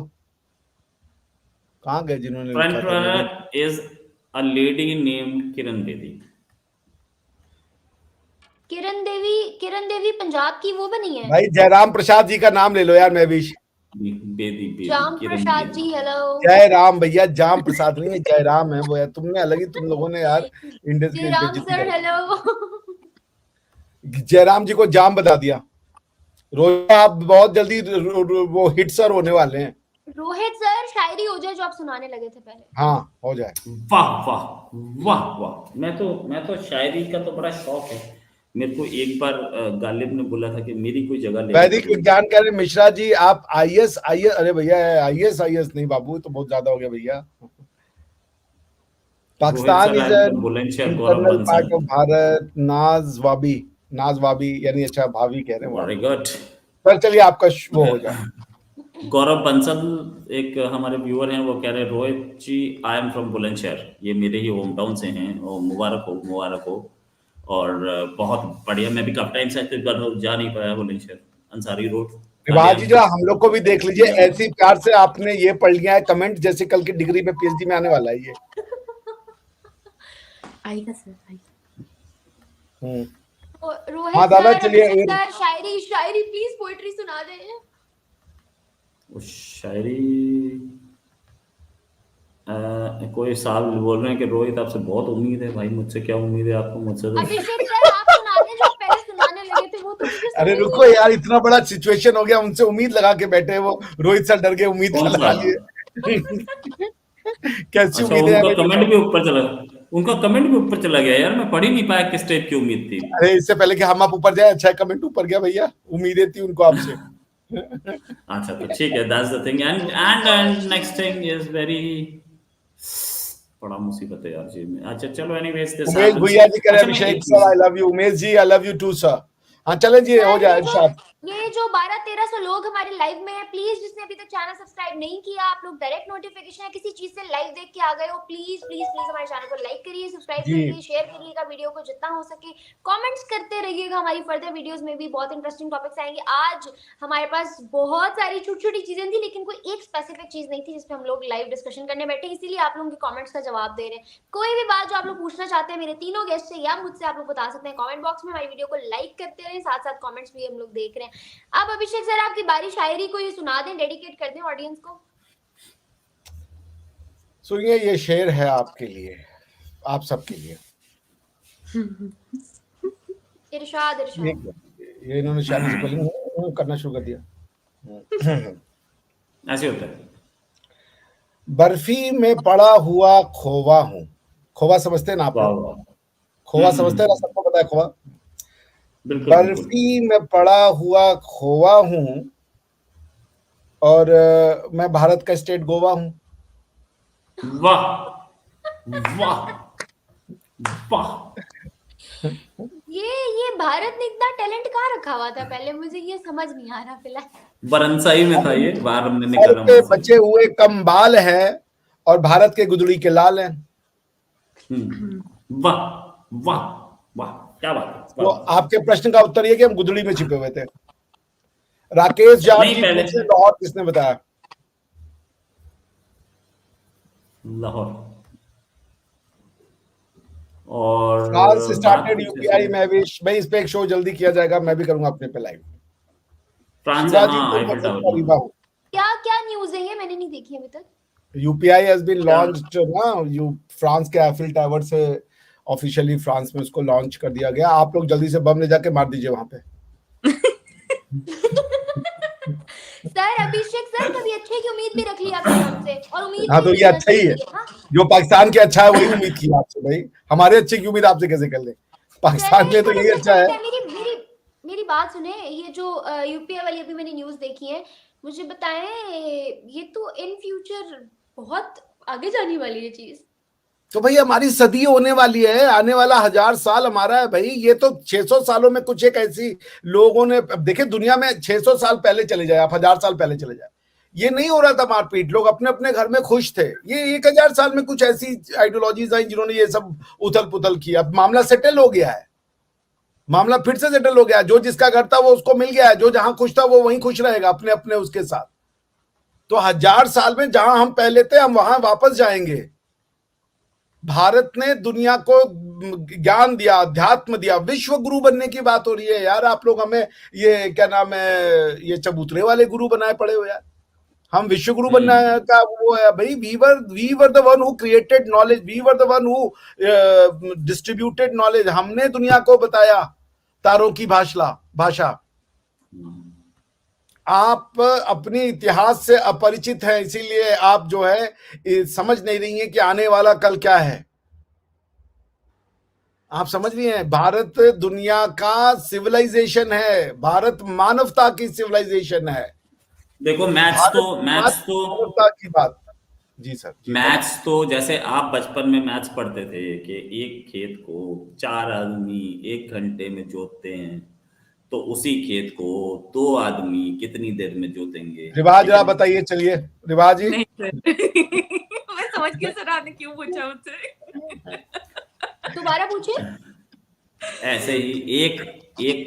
कहाँ गए जिन्होंने लिखा फ्रंट था मेरे? Runner is a lady named Kiran Bedi. Kiran Devi Punjab की वो बनी है? भाई जयराम प्रसाद जी का नाम ले लो यार महवीश। बेदी बेदी जाम किरण प्रसाद जी, बेदी। हेलो। जय राम भैया, जाम प्रसाद नहीं है, जयराम है वो यार। तुमने अलग ही, तुम लोगों ने यार इंडियंस की जयराम बेइज्जती सर, कर हेलो। दी। जयराम जी को जाम बता दिया। रोहित आप बहुत जल्दी वो हिट सर होने वाले हैं। रोहित सर, शायरी हो जाए जो आप सुनाने लगे थे पहले। हाँ, हो जाए। वाह वाह वाह वाह। मैं तो शायरी का तो बड़ा शौक है। मेरे को एक बार गालिब ने बोला था कि मेरी कोई जगह ले लो वैदिक कभी। विज्ञान कह रहे मिश्रा जी, आप आईएएस आईएएस, अरे भैया आईएएस आईएएस नहीं बाबू, तो बहुत ज्यादा हो गया भैया। Rohit Pakistan sir, is I am an from Bulandshahr. Gaurav internal Bansal, part of Bharat. नाजवाबी यानी अच्छा भाभी कह रहे हैं वो वेरी आपको। गुड। सर चलिए आपका वो हो जाए। गौरव बंसल एक हमारे व्यूअर हैं, वो कह रहे हैं रोहित जी आई एम फ्रॉम बुलंदशहर, ये मेरे ही होम टाउन से हैं, और मुबारक हो मुबारक हो। और बहुत बढ़िया। मैं भी काफी टाइम से जा नहीं पाया बुलंदशहर, अंसारी रोड, विवाह जी, कादियान। जो हम लोग को भी देख लीजिए, ऐसी प्यार से आपने ये पढ़ लिया है कमेंट जैसे कल की डिग्री में पीएचडी में आने वाला है ये। आएगा सर, आएगा। रोहित हाँ दादा, सर, चलिए अभिषेक सर, शायरी प्लीज पोएट्री सुना दें। उस शायरी कोई साल बोल रहे हैं कि रोहित आपसे बहुत उम्मीद है। भाई मुझसे क्या उम्मीद है आपको, मुझसे तो अभिषेक सर, आप सुना दें जो आप पहले सुनाने लगे थे, वो तो मुझे अरे समझ रुको नहीं यार, इतना बड़ा सिचुएशन हो गया, उनसे उम्मीद लगा के बैठे वो। रोहित सर डर के उम्मीद का कौन सा? लगा लिए। कैसी अच्छा, उम्मीद है उनका हमें कमेंट बताओ। भी ऊपर चला, उनका कमेंट भी ऊपर चला गया यार। मैं पढ़ ही नहीं पाया किस टाइप की उम्मीद थी। अरे इससे पहले कि हम आप ऊपर जाए, अच्छा कमेंट ऊपर गया भैया, उम्मीदें थी उनको आपसे। अच्छा, तो ठीक है, that's the thing. And next thing is very, बड़ा मुसीबत है यार जी में। अच्छा चलो, एनीवेज दिस उमेश हैपेंस। भैया जी कह रहे हैं अच्छा, मैं अभिषेक एक सर चीज, I love you. Umesh ji I love you too sir. हाँ चलें जी, हो सर, जाए इरशाद। ये जो 1200-1300 लोग हमारे लाइव में हैं, प्लीज जिसने अभी तक चैनल सब्सक्राइब नहीं किया, आप लोग डायरेक्ट नोटिफिकेशन या किसी चीज से लाइव देख के आ गए हो, प्लीज प्लीज प्लीज हमारे चैनल को लाइक करिए, सब्सक्राइब जी करिए, शेयर करिएगा वीडियो को जितना हो सके, कमेंट्स करते रहिएगा। हमारी फर्दर वीडियोस में भी बहुत इंटरेस्टिंग टॉपिक्स आएंगे। आज हमारे पास बहुत सारी छोटी छोटी चीजें थी, लेकिन कोई एक स्पेसिफिक चीज नहीं थी जिसपे हम लोग लाइव डिस्कशन करने बैठे, इसीलिए आप लोगों के कमेंट्स का जवाब दे रहे हैं। कोई भी बात जो आप लोग पूछना चाहते हैं मेरे तीनों गेस्ट से या मुझसे, आप लोग बता सकते हैं कमेंट बॉक्स में। हमारी वीडियो को लाइक करते रहें, साथ साथ कमेंट्स भी हम लोग देख रहे हैं। अब अभिषेक सर, आपकी बारी, शायरी को ये सुना दें, डेडिकेट कर दें ऑडियंस को। सुनिए, ये शेर है आपके लिए, आप सबके लिए। इरशाद इरशाद। ये इन्होंने शादी से पहले करना शुरू कर दिया। ऐसे होता है। बर्फी में पड़ा हुआ खोवा हूँ। खोवा समझते हैं ना आप वाह लोग? वाह। खोवा समझते हैं ना, सबको पता है खोवा। बिल्कुल बिल्कुल। बर्फी में पड़ा हुआ खोवा हूँ, और मैं भारत का स्टेट गोवा हूँ। वाह वाह वाह। ये भारत ने इतना टैलेंट कहाँ रखा हुआ था पहले, मुझे ये समझ नहीं आ रहा फिलहाल। बरनसाई में था ये, बाहर हमने सर निकाला पे वहां से। बचे हुए कम बाल हैं और भारत के गुदड़ी के लाल हैं। वाह वाह वाह, क्या बात है। तो वाह। आपके प्रश्न का उत्तर ये कि हम गुदड़ी में छिपे हुए थे। राकेश जाट नहीं, जी पहले पूछे लाहौर किसने बताया? लाहौर। और फ्रांस बात स्टार्टेड कुछ यूपीआई। ऐसे, मैं भी भाई इस पे एक शो जल्दी किया जाएगा, मैं भी करूंगा अपने पे लाइव। फ्रांस से, शिवाजी हाँ, को आईफिल टावर करीबा में। हूं। क्या क्या न्यूज है ये, मैंने नहीं देखी अभी तक। यूपीआई हैज बीन क्या? लॉन्च्ड ना, फ्रांस के आईफिल टावर से ऑफिशियली फ्रांस में उसको लॉन्च कर दिया गया। आप लोग जल्दी से बम ले जाके मार दीजिए वहां पे। सर, अभिषेक सर, कभी अच्छे की उम्मीद भी रख ली आपने हमसे, और उम्मीद हाँ भी तो ये अच्छा ही है, हाँ? जो पाकिस्तान के अच्छा है वही उम्मीद की आपसे। भाई हमारे अच्छे की उम्मीद आपसे कैसे कर ले? पाकिस्तान के लिए तो यही अच्छा है। मेरी मेरी मेरी बात सुने, ये जो यूपीआई वाली अभी मैंने न्यूज देखी है, मुझे बताएं, ये तो इन फ्यूचर बहुत आगे जाने वाली है चीज। तो भाई हमारी सदी होने वाली है, आने वाला 1000 साल हमारा है भाई। ये तो 600 सालों में कुछ एक ऐसी लोगों ने, देखे दुनिया में 600 साल पहले चले जाए आप, 1000 साल पहले चले जाए, ये नहीं हो रहा था मारपीट, लोग अपने अपने घर में खुश थे। ये 1000 साल में कुछ ऐसी आइडियोलॉजीज आई जिन्होंने ये सब उथल पुथल किया। मामला सेटल हो गया है, मामला फिर से सेटल हो गया। जो जिसका घर था वो उसको मिल गया है, जो जहां खुश था वो वहीं खुश रहेगा अपने अपने उसके साथ। तो 1000 साल में जहां हम पहले थे हम वहां वापस जाएंगे। भारत ने दुनिया को ज्ञान दिया, अध्यात्म दिया, विश्व गुरु बनने की बात हो रही है यार। आप लोग हमें ये क्या नाम है, ये चबूतरे वाले गुरु बनाए पड़े हो यार। हम विश्व गुरु बनना का वो है भाई। We were the one who created knowledge, we were the one who distributed knowledge. हमने दुनिया को बताया तारों की भाषा। आप अपनी इतिहास से अपरिचित हैं, इसीलिए आप जो है समझ नहीं रही हैं कि आने वाला कल क्या है। आप समझ रही हैं, भारत दुनिया का सिविलाइजेशन है, भारत मानवता की सिविलाइजेशन है। देखो मैथ्स तो मानवता की बात। जी सर। मैथ्स तो जैसे आप बचपन में मैथ्स पढ़ते थे कि एक खेत को 4 आदमी 1 घंटे में जोतते हैं, तो उसी खेत को 2 आदमी कितनी देर में जोतेंगे। रिवाज जरा बताइए, चलिए रिवाज जी। नहीं सर मैं समझ गई सर आपने क्यों पूछा मुझसे। दोबारा पूछिए। ऐसे ही एक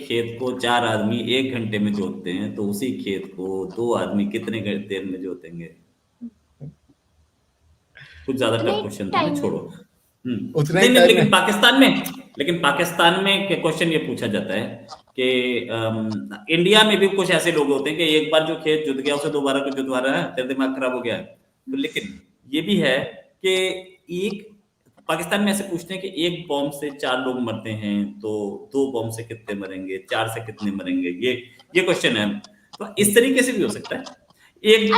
खेत को 4 आदमी 1 घंटे में जोतते हैं, तो उसी खेत को 2 आदमी कितने देर में जोतेंगे। कुछ ज्यादा टफ क्वेश्चन था, छोड़ो। नहीं, लेकिन पाकिस्तान में क्वेश्चन ये पूछा जाता है कि इंडिया में भी कुछ ऐसे लोग होते हैं कि एक बार जो खेत जुत गया उसे दोबारा को जुतवा रहा है, तेरा दिमाग खराब हो गया है। तो लेकिन ये भी है कि एक पाकिस्तान में ऐसे पूछते हैं कि एक बॉम्ब से 4 लोग मरते हैं, तो 2 बॉम्ब से कितने मरेंगे, 4 से कितने मरेंगे। ये क्वेश्चन है। तो इस तरीके से भी हो सकता है। नहीं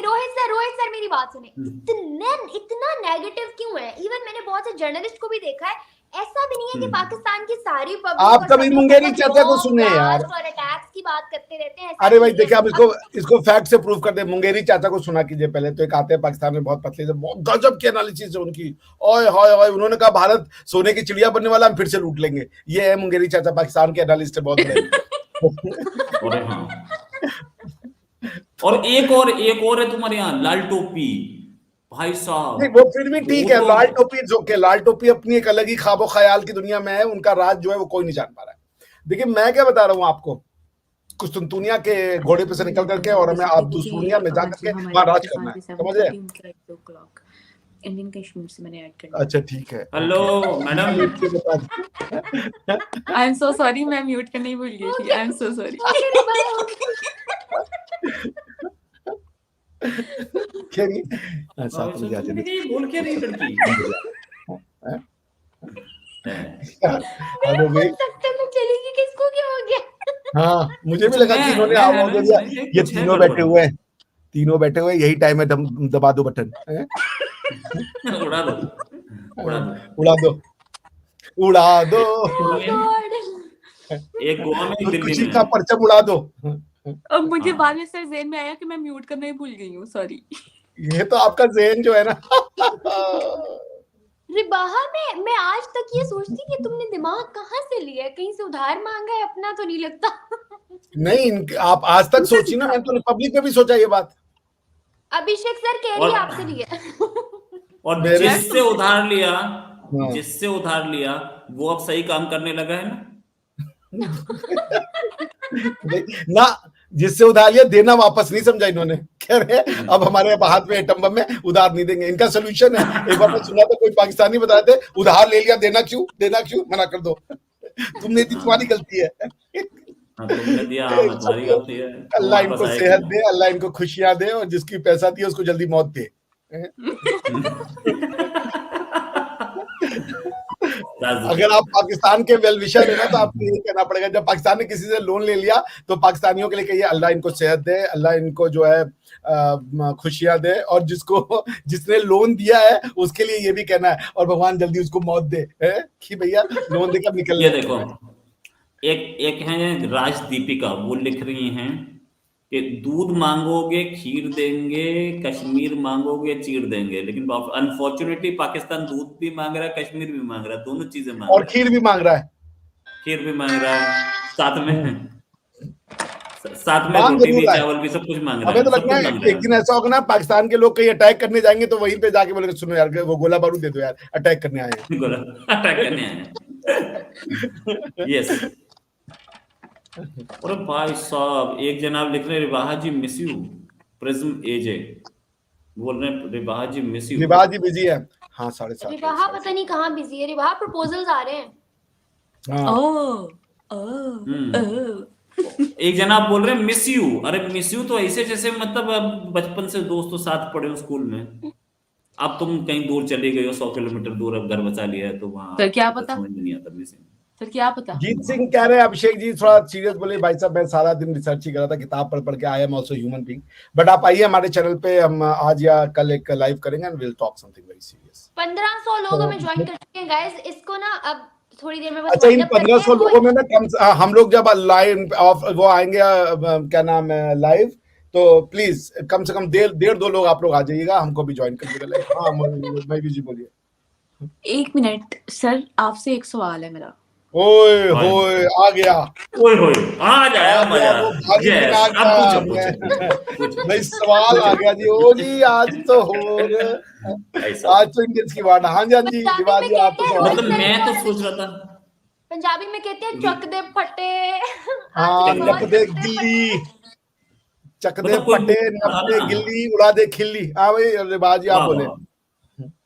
रोहित सर मेरी बात सुने। इतना नेगेटिव क्यों है? इवन मैंने बहुत से जर्नलिस्ट को भी देखा है, ऐसा भी नहीं है कि पाकिस्तान की सारी पब्लिक आप कभी मुंगेरी चाचा को सुने यार, और अटैक्स की बात करते रहते हैं। अरे भाई देखिए, आप इसको फैक्ट से प्रूव कर दे। मुंगेरी चाचा को सुना कीजिए पहले। तो एक आते हैं पाकिस्तान में, बहुत पतले से, बहुत गजब की एनालिसिस है उनकी। ओए होए होए, उन्होंने कहा भारत सोने की चिड़िया बनने वाला, हम फिर से लूट लेंगे। ये है मुंगेरी चाचा, पाकिस्तान के एनालिस्ट है बहुत बड़े। और एक और है तुम्हारे यहाँ, लाल टोपी भाई साहब। नहीं, वो फिर भी ठीक है। लाल टोपी जोके, लाल टोपी अपनी एक अलग ही ख्वाबो ख्याल की दुनिया में है। उनका राज जो है वो कोई नहीं जान पा रहा है। देखिए मैं क्या बता रहा हूँ आपको, कुछ दुनिया के घोड़े पे से निकल करके और हमें आप दुनिया में जा करके वहां राज करना है, समझे। इंडियन कश्मीर से मैंने ऐड कर दिया। अच्छा ठीक है। Hello madam. I am so sorry, मैं म्यूट करना ही भूल गई थी। I am so sorry. बोल क्या रही लड़की। चलेगी, किसको क्या हो गया? हाँ मुझे भी लगा कि इन्होंने आवाज दे दिया। ये तीनों बैठे हुए यही टाइम है, दबा दो बटन। उड़ा दो एक गोवा में, दिल्ली का परचम उड़ा दो। अब मुझे बाद में सर ज़हन में आया कि मैं म्यूट करना ही भूल गई हूँ, सॉरी। ये तो आपका ज़हन जो है ना। रिबाहा मैं आज तक ये सोचती कि तुमने दिमाग कहाँ से लिया है, कहीं से उधार मांगा है अपना, तो नहीं लगता। नहीं, आप आज तक सोची ना, मैंने तो रिपब्लिक में भी सोचा ये बात। अभिषेक सर कह रही है आपसे लिया। और जिससे उधार लिया वो अब सही काम करने लगा है ना। जिससे उधार लिया देना वापस नहीं समझा इन्होंने। कह रहे हैं अब हमारे हाथ में एटम बम में उधार नहीं देंगे। इनका सोल्यूशन है, एक बार मैं सुना था कोई पाकिस्तानी बता रहे थे, उधार ले लिया देना क्यों, मना कर दो। तुमने तुम्हारी गलती है। तुमने दिया, हमारी गलती है। अल्लाह इनको सेहत दे, अल्लाह इनको खुशियां दे, और जिसकी पैसा दिए उसको जल्दी मौत दे। अगर आप पाकिस्तान के वेल विशर है ना, तो आपको ये कहना पड़ेगा, जब पाकिस्तान ने किसी से लोन ले लिया तो पाकिस्तानियों के लिए कहिए अल्लाह इनको सेहत दे, अल्लाह इनको जो है खुशियां दे, और जिसने लोन दिया है उसके लिए ये भी कहना है और भगवान जल्दी उसको मौत दे, है कि भैया लोन देकर निकल। ये देखो, एक है राज दीपिका, वो लिख रही हैं कि दूध मांगोगे खीर देंगे, कश्मीर मांगोगे चीर देंगे, लेकिन अनफॉर्चुनेटली पाकिस्तान दूध भी मांग रहा है, कश्मीर भी मांग रहा है, दोनों चीजें मांग और रहा है। खीर भी मांग रहा है। खीर भी मांग रहा है, साथ में साथ में मांग रोटी जरूर भी, रहा है। चावल भी, सब कुछ मांग रहा हमें है, तो सब लगता कुछ है मांग रहा एक दिन है। ऐसा होगा ना, पाकिस्तान के लोग कहीं अटैक करने जाएंगे तो वहीं पे जाके बोलेंगे सुनो यार वो गोला बारूद दे दो यार, अटैक करने आए हैं। गोला अटैक करने आए हैं। यस। अरे भाई साहब, एक जनाब लिख रहे हैं रिवाहा जी मिस यू, प्रिज्म एजे बोल रहे हैं रिवाहा जी मिस यू। रिवाज ही बिजी है। हाँ 7:30 रिवाहा पता नहीं कहाँ बिजी है। रिवाहा प्रपोजल्स आ रहे हैं। हाँ ओह ओह ओह। एक जनाब बोल रहे हैं मिस यू। अरे मिस यू तो ऐसे जैसे मतलब अब बचपन से दोस्तों साथ पढ़े हो स्कूल में, अब तुम कहीं दूर चले गए हो, 100 किलोमीटर दूर, अब घर बचा लिया है, तो वहां सर क्या तो पता, समझ में नहीं आता मिसिंग। सर क्या पता। जीत सिंह कह रहे हैं अभिषेक जी थोड़ा सीरियस बोले भाई साहब मैं सारा दिन रिसर्च ही कर रहा था, किताब पढ़ पढ़ के I am also human being, but आप आइए हमारे चैनल पे, हम आज या कल एक लाइव करेंगे and will talk something very serious. 1500 लोग हमें ज्वाइन कर चुके हैं गाइस। इसको ना अब थोड़ी देर में बस अच्छा इन वाइंड अप करते 1500 हैं। लोगों में ना हम लोग जब लाइव ऑफ वो आएंगे क्या नाम है लाइव, तो प्लीज कम से कम 1.5-2 लोग आप लोग आ जाइएगा, हमको भी ज्वाइन कर लीजिएगा। हाँ मैं भी जी बोलिए। 1 मिनट सर, आपसे एक सवाल है मेरा। ओए होए आ गया, ओए होए आज आया आ गया मजा। वो भारी दिन आ यस, अब पूछो गया। पूछो भाई सवाल आ गया जी। ओ जी आज तो हो ऐसा। आज तो इंडियंस की बात। हाँ जी हाँ जी पंजाबी रिवाज में जी आपको कहते हैं सवाल। मतलब रोहित मैं तो शर्मा। सोच रहा था, पंजाबी में कहते हैं चक दे फटे। हाँ आज नप दे गिल्ली, चक दे मतलब कोई फटे, बोल नप रहा था दे ना, गिल्ली, उड़ा दे खिल्ली। हाँ भाई रिवाज जी आप वाह बोले। वाह,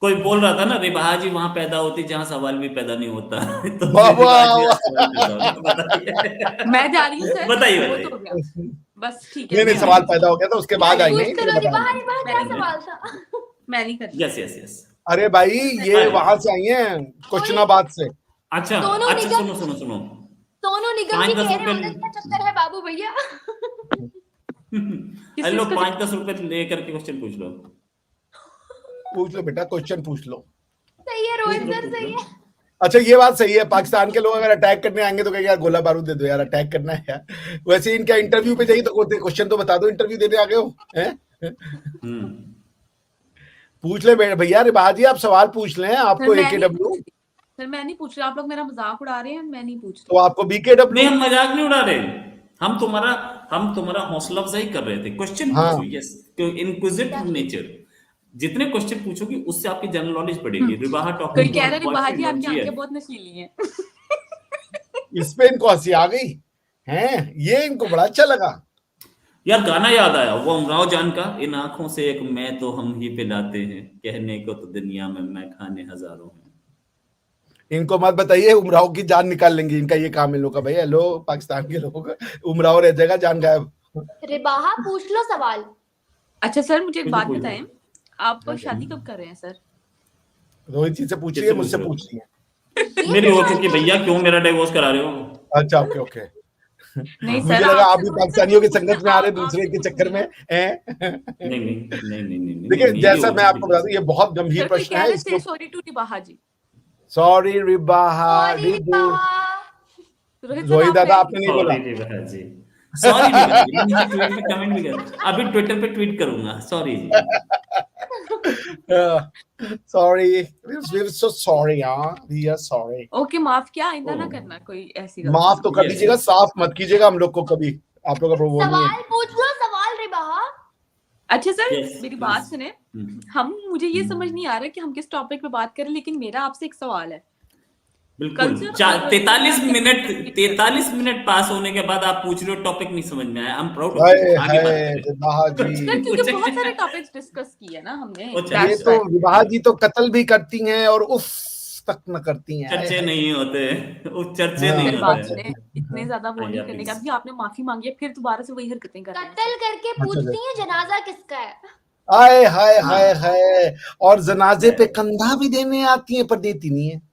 कोई बोल रहा था ना रिवाहा जी वहां पैदा होती जहां सवाल भी पैदा नहीं होता। तो वाह रिवाहा जी वाह आज सवाल पैदा होगा, तो बताइए। मैं जा रही हूँ सर, बताइए बहुत हो बताइए। गया। बस ठीक है, नहीं नहीं मैं सवाल नहीं पैदा हो गया था, उसके बाद आएंगे पूछते ये रहो बता रिवाहा। रहे हैं। रिवाहा मैं क्या नहीं सवाल था? मैं नहीं करती। Yes yes yes. अरे भाई ये अरे वहां से आई हैं क्वेश्चनाबाद से। अच्छा सोनू अच्छा, निगम। सुनो सुनो सुनो, सोनू निगम जी 5-10 कह रहे हैं रुपए। उधर क्या चक्कर है बाबू भैया? किस हेलो, चीज का 5-10 रुपए लेकर के क्वेश्चन पूछ लो। पूछ लो बेटा क्वेश्चन पूछ लो। सही है पूछ रोहित लो सर, पूछ सही लो। है। अच्छा ये बात सही है, पाकिस्तान के लोग अगर अटैक करने आएंगे तो कहेंगे यार गोला बारूद दे दो यार, अटैक करना है यार। वैसे इनका इंटरव्यू पे जाइए तो क्वेश्चन तो बता दो, इंटरव्यू देने आ गए हो हैं? हम्म। पूछ ले भैया रिवाज जी आप सवाल पूछ लें, सर आपको मैं नहीं AKW, पूछ रही। सर मैं नहीं पूछ रही, आप लोग मेरा मजाक उड़ा रहे हैं, मैं नहीं पूछ तो आपको नहीं, BKW। हम मजाक नहीं उड़ा रहे, हम तुम्हारा हौसला अफजाई कर रहे थे। क्वेश्चन पूछो, हाँ यस, इंक्विजिटिव नेचर। जितने क्वेश्चन पूछोगी उससे आपकी जनरल नॉलेज बढ़ेगी। रही। रिवाहा कोई टॉकिंग कह अबाउट रहा है रिवाहा जी बॉयफ्रेंड और आपकी आंखें जीएफ। बहुत नशीली हैं। इस पे इनको हंसी आ गई हैं, ये इनको बड़ा अच्छा लगा। यार गाना याद आया वो उमराव जान का, इन आंखों से एक मैं तो हम ही पिलाते हैं, कहने को तो दुनिया में मैं खाने हजारों हैं। इनको मत बताइए उमराव की जान निकाल लेंगे, इनका ये काम है लोग का। भाई हेलो पाकिस्तान के लोग, उमराव रह जाएगा जान गायब। रिवाहा पूछ लो सवाल। अच्छा सर मुझे एक पूछो, बात पूछो। बताएं, आप शादी कब कर रहे हैं सर? रोहित जी से पूछ रही किससे है, मुझसे पूछ रहे हो? पूछ रही है। ये मेरी तो हो शादी चुकी भैया, क्यों मेरा डिवोर्स करा रहे हो? अच्छा ओके ओके। नहीं मुझे सर, लगा आप आपसे भी थोड़ी पाकिस्तानियों की सर संगत में आ रहे आप दूसरे के आपसे चक्कर थोड़ी में हैं? नहीं नहीं नहीं नहीं नहीं नहीं, देखिए मेरी जैसा हो मैं चुकी आपको बता दूं, ये बहुत गंभीर सर कोई प्रश्न कह है रहे इसको। थे sorry to Rivaha ji. Sorry Ribaha sorry Rivaha. Rohit sir Rohit आप दादा पहले आपने नहीं बोला। सॉरी रिवाहा जी, सॉरी रिवाहा जी, मैंने ट्वीट पे कमेंट भी कर, अभी ट्विटर पे ट्वीट करूंगा, सॉरी जी। Sorry we are so sorry यार, वी आर सॉरी। ओके माफ किया, आइंदा ना ओह, करना कोई ऐसी माफ गलती। तो कर यस दीजिएगा, यस। साफ मत कीजिएगा हम लोग को कभी, आप लोग का वो नहीं है। सवाल पूछ लो सवाल रिवाहा। अच्छा सर यस मेरी प्लीज। बात सुने, मुझे ये समझ नहीं आ रहा कि हम किस टॉपिक पे बात करें, लेकिन मेरा आपसे एक सवाल है। बिल्कुल। कल्चर 43 मिनट पास होने के बाद आप पूछ रहे हो टॉपिक नहीं समझ में आया। I am proud of hi you, आगे बात हाय करें। रिबाहा सर जी, क्योंकि बहुत सारे टॉपिक्स डिस्कस किए ना हमने, अच्छा ये दैट्स तो व्हाई। रिबाहा जी तो कत्ल भी करती हैं और उफ तक न करती हैं। हाय चर्चे हाय। नहीं होते, वो चर्चे हाँ, नहीं मेरी बात होते। सुने, इतने ज्यादा वो नहीं या करने प्लीज। का। अभी आपने माफी मांगी है, फिर दोबारा से वही हरकतें कर रहे हैं कत्ल सर। करके अच्छा पूछती है जनाजा किसका है। हाय हाय हाँ हाय हाय, और जनाजे पे है। कंधा भी देने आती है पर देती नहीं है।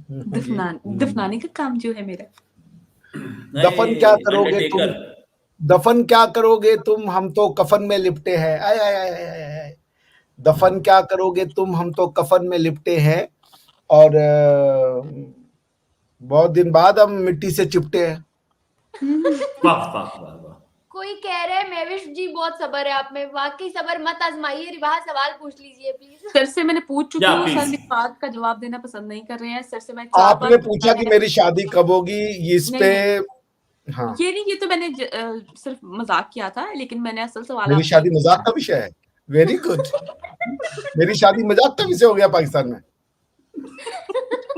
दफनाने का काम जो है मेरा। दफन क्या करोगे तुम, अंडरटेकर। दफन क्या करोगे तुम, हम तो कफन में लिपटे हैं। आय आय आय आय आय आय। दफन क्या करोगे तुम, हम तो कफन में लिपटे हैं, और बहुत दिन बाद हम मिट्टी से चिपटे हैं। वाह वाह वाह वाह। कोई कह रहे हैं महविश जी बहुत सबर है आप में, वाकई सबर मत आजमाइए, रिवाहा सवाल पूछ लीजिए प्लीज। सर से मैंने पूछ चुकी या हूँ, प्लीज। सर मेरी बात का जवाब देना पसंद नहीं कर रहे हैं। सर से मैं 4 आपने बार पूछा कि मेरी शादी कब होगी, इस नहीं, पे हाँ ये नहीं, ये तो मैंने सिर्फ मजाक किया था, लेकिन मैंने असल सवाल मेरी आपसे शादी मजाक का विषय है। Very good. मेरी शादी मजाक का विषय हो गया पाकिस्तान में।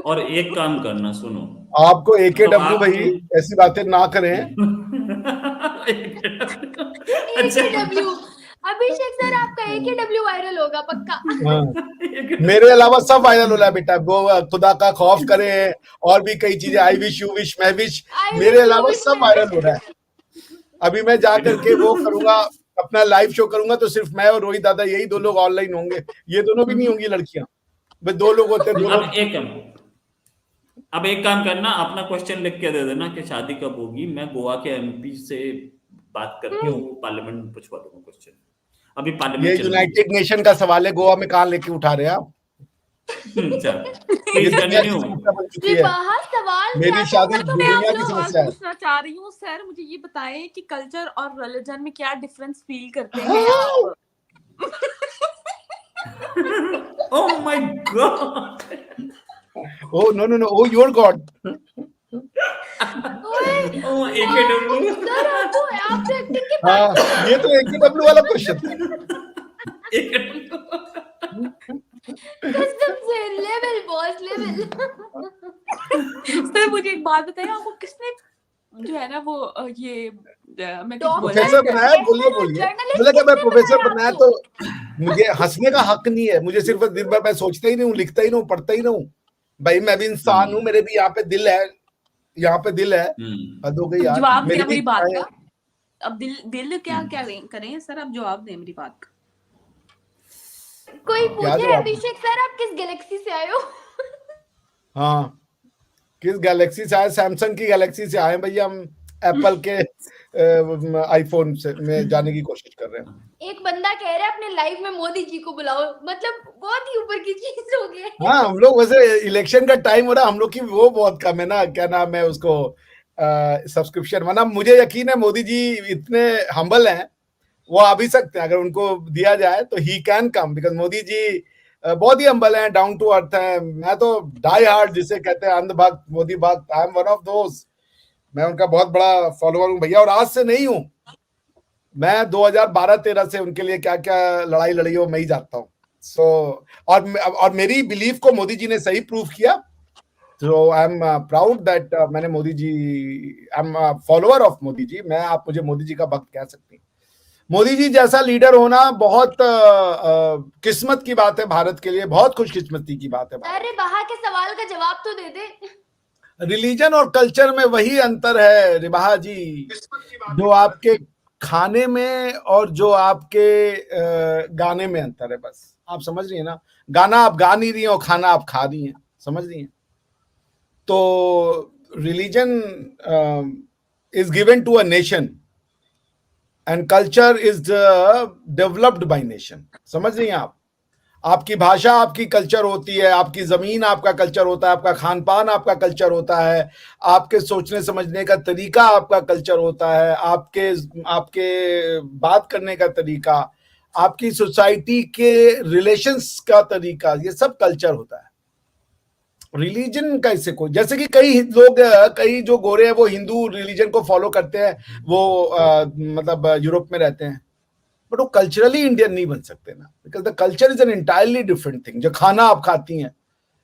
और एक काम करना, सुनो, आपको AKW आप भाई ऐसी बातें ना करें। अच्छा AKW अभिषेक सर आपका AKW वायरल होगा पक्का। हाँ। मेरे अलावा सब वायरल हो रहा है बेटा, वो खुदा का खौफ करें और भी कई चीजें, आई विश यू विश मैं विश, मेरे अलावा सब वायरल हो रहा है। अभी मैं जा करके वो करूंगा, अपना लाइव शो करूंगा, तो सिर्फ मैं और रोहित दादा यही 2 लोग ऑनलाइन होंगे। ये दोनों भी नहीं होंगी लड़कियां, बस 2 लोग होते हैं, 2 लोग। अब एक काम करना, अपना क्वेश्चन लिख के दे देना कि शादी कब होगी, मैं गोवा के MP से बात करके वो पार्लियामेंट में पूछवा दूंगा क्वेश्चन। अभी ये पार्लियामेंट चल रही यूनाइटेड नेशन का सवाल है, गोवा में कहां लेके उठा रहे हैं आप? है। चल ये प्लीज दुनिया की कंटिन्यू। समस्या बन चुकी है। रिवाहा सवाल मेरी क्या शादी था? तो मैं दुनिया आपसे की सवाल समस्या है। पूछना चाह रही हूँ। सर मुझे ये बताएं कि कल्चर और रिलीजन में क्या डिफरेंस फील करते हैं आप? Oh my God. Oh no no no, oh your God. Oh AKW। Sir आपको आप तो एक्टिंग की हाँ, बात ये तो AKW वाला क्वेश्चन था। कसम से लेवल बॉस लेवल। सर मुझे एक बात बताइए, आपको किसने जो है ना वो ये मैं कुछ बोलना प्रोफेसर बनाया, बोलिए बोलिए। बोला कि मैं प्रोफेसर बनाया तो मुझे हंसने का हक नहीं है, मुझे सिर्फ दिन भर मैं सोचता ही नहीं हूँ, लिखता ही नहीं हूँ, पढ़ता ही नहीं हूँ। भाई मैं भी इंसान हूँ, मेरे भी यहाँ पे दिल है, यहाँ पे दिल है। हद हो गई यार। जवाब मेरी दें मेरी भी बात इच्छाएं का। अब दिल क्या क्या करें सर, आप जवाब दें मेरी बात का। कोई क्या पूछे जवाब? अभिषेक सर आप किस गैलेक्सी से आए हो? हाँ, किस गैलेक्सी से आए? सैमसंग की गैलेक्सी से आए भैया, हम एप्पल के आईफोन से में जाने की कोशिश कर रहे हैं। एक बंदा कह रहा है अपने लाइव में मोदी जी को बुलाओ, मतलब बहुत ही ऊपर की चीज हो गई। हाँ, हम लोग वैसे इलेक्शन का टाइम हो रहा है, हम लोग की वो बहुत कम है ना, क्या नाम है उसको, सब्सक्रिप्शन। वरना मुझे यकीन है मोदी जी इतने हम्बल हैं, वो आ भी सकते हैं, अगर उनको दिया जाए तो he can come, because Modi ji बहुत ही हम्बल हैं, डाउन टू अर्थ हैं। मैं तो डाई हार्ड जिसे कहते हैं अंध भक्त, मोदी भक्त, I am one of those. मैं उनका बहुत बड़ा फॉलोअर हूँ भैया, और आज से नहीं हूँ मैं, 2012-13 से उनके लिए क्या क्या लड़ाई लड़ी हो मैं ही जानता हूँ। सो और मेरी बिलीफ को मोदी जी ने सही प्रूव किया, तो आई एम प्राउड दैट मैंने Modi ji, I am follower of Modi ji. मैं, आप मुझे मोदी जी का भक्त कह सकती हैं। मोदी जी जैसा लीडर होना बहुत किस्मत की बात है भारत के लिए, बहुत खुशकिस्मती की बात है। अरे बाहा के सवाल का जवाब तो दे दे। रिलीजन और कल्चर में वही अंतर है रिबाहा जी, जो आपके खाने में और जो आपके गाने में अंतर है, बस आप समझ रही है ना। गाना आप गा नहीं रही हैं और खाना आप खा रही हैं, समझ रही हैं। तो religion is given to a nation and culture is developed by nation, समझ रही हैं आप। आपकी भाषा आपकी कल्चर होती है, आपकी जमीन आपका कल्चर होता है, आपका खान पान आपका कल्चर होता है, आपके सोचने समझने का तरीका आपका कल्चर होता है, आपके आपके बात करने का तरीका, आपकी सोसाइटी के रिलेशंस का तरीका, ये सब कल्चर होता है। रिलीजन कैसे को, जैसे कि कई लोग, कई जो गोरे हैं वो हिंदू रिलीजन को फॉलो करते हैं, वो मतलब यूरोप में रहते हैं, बट वो कल्चरली इंडियन नहीं बन सकते ना, because the culture is an entirely different thing. जो खाना आप खाती हैं,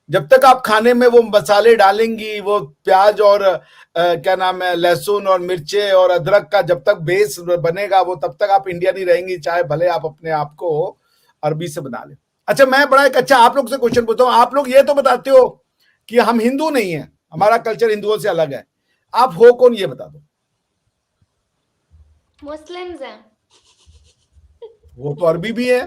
जब तक आप खाने में वो मसाले डालेंगी, वो प्याज और क्या नाम है, लहसुन और मिर्चे और अदरक का जब तक बेस बनेगा, वो तब तक आप इंडियन ही रहेंगी, चाहे भले आप अपने आप को अरबी से बना लें। अच्छा, मैं बड़ा एक अच्छा आप लोग से क्वेश्चन पूछता हूँ। आप लोग ये तो बताते हो कि हम हिंदू नहीं है, हमारा कल्चर हिंदुओं से अलग है, आप हो कौन ये बता दो। मुस्लिम्स हैं। वो तो अरबी भी है।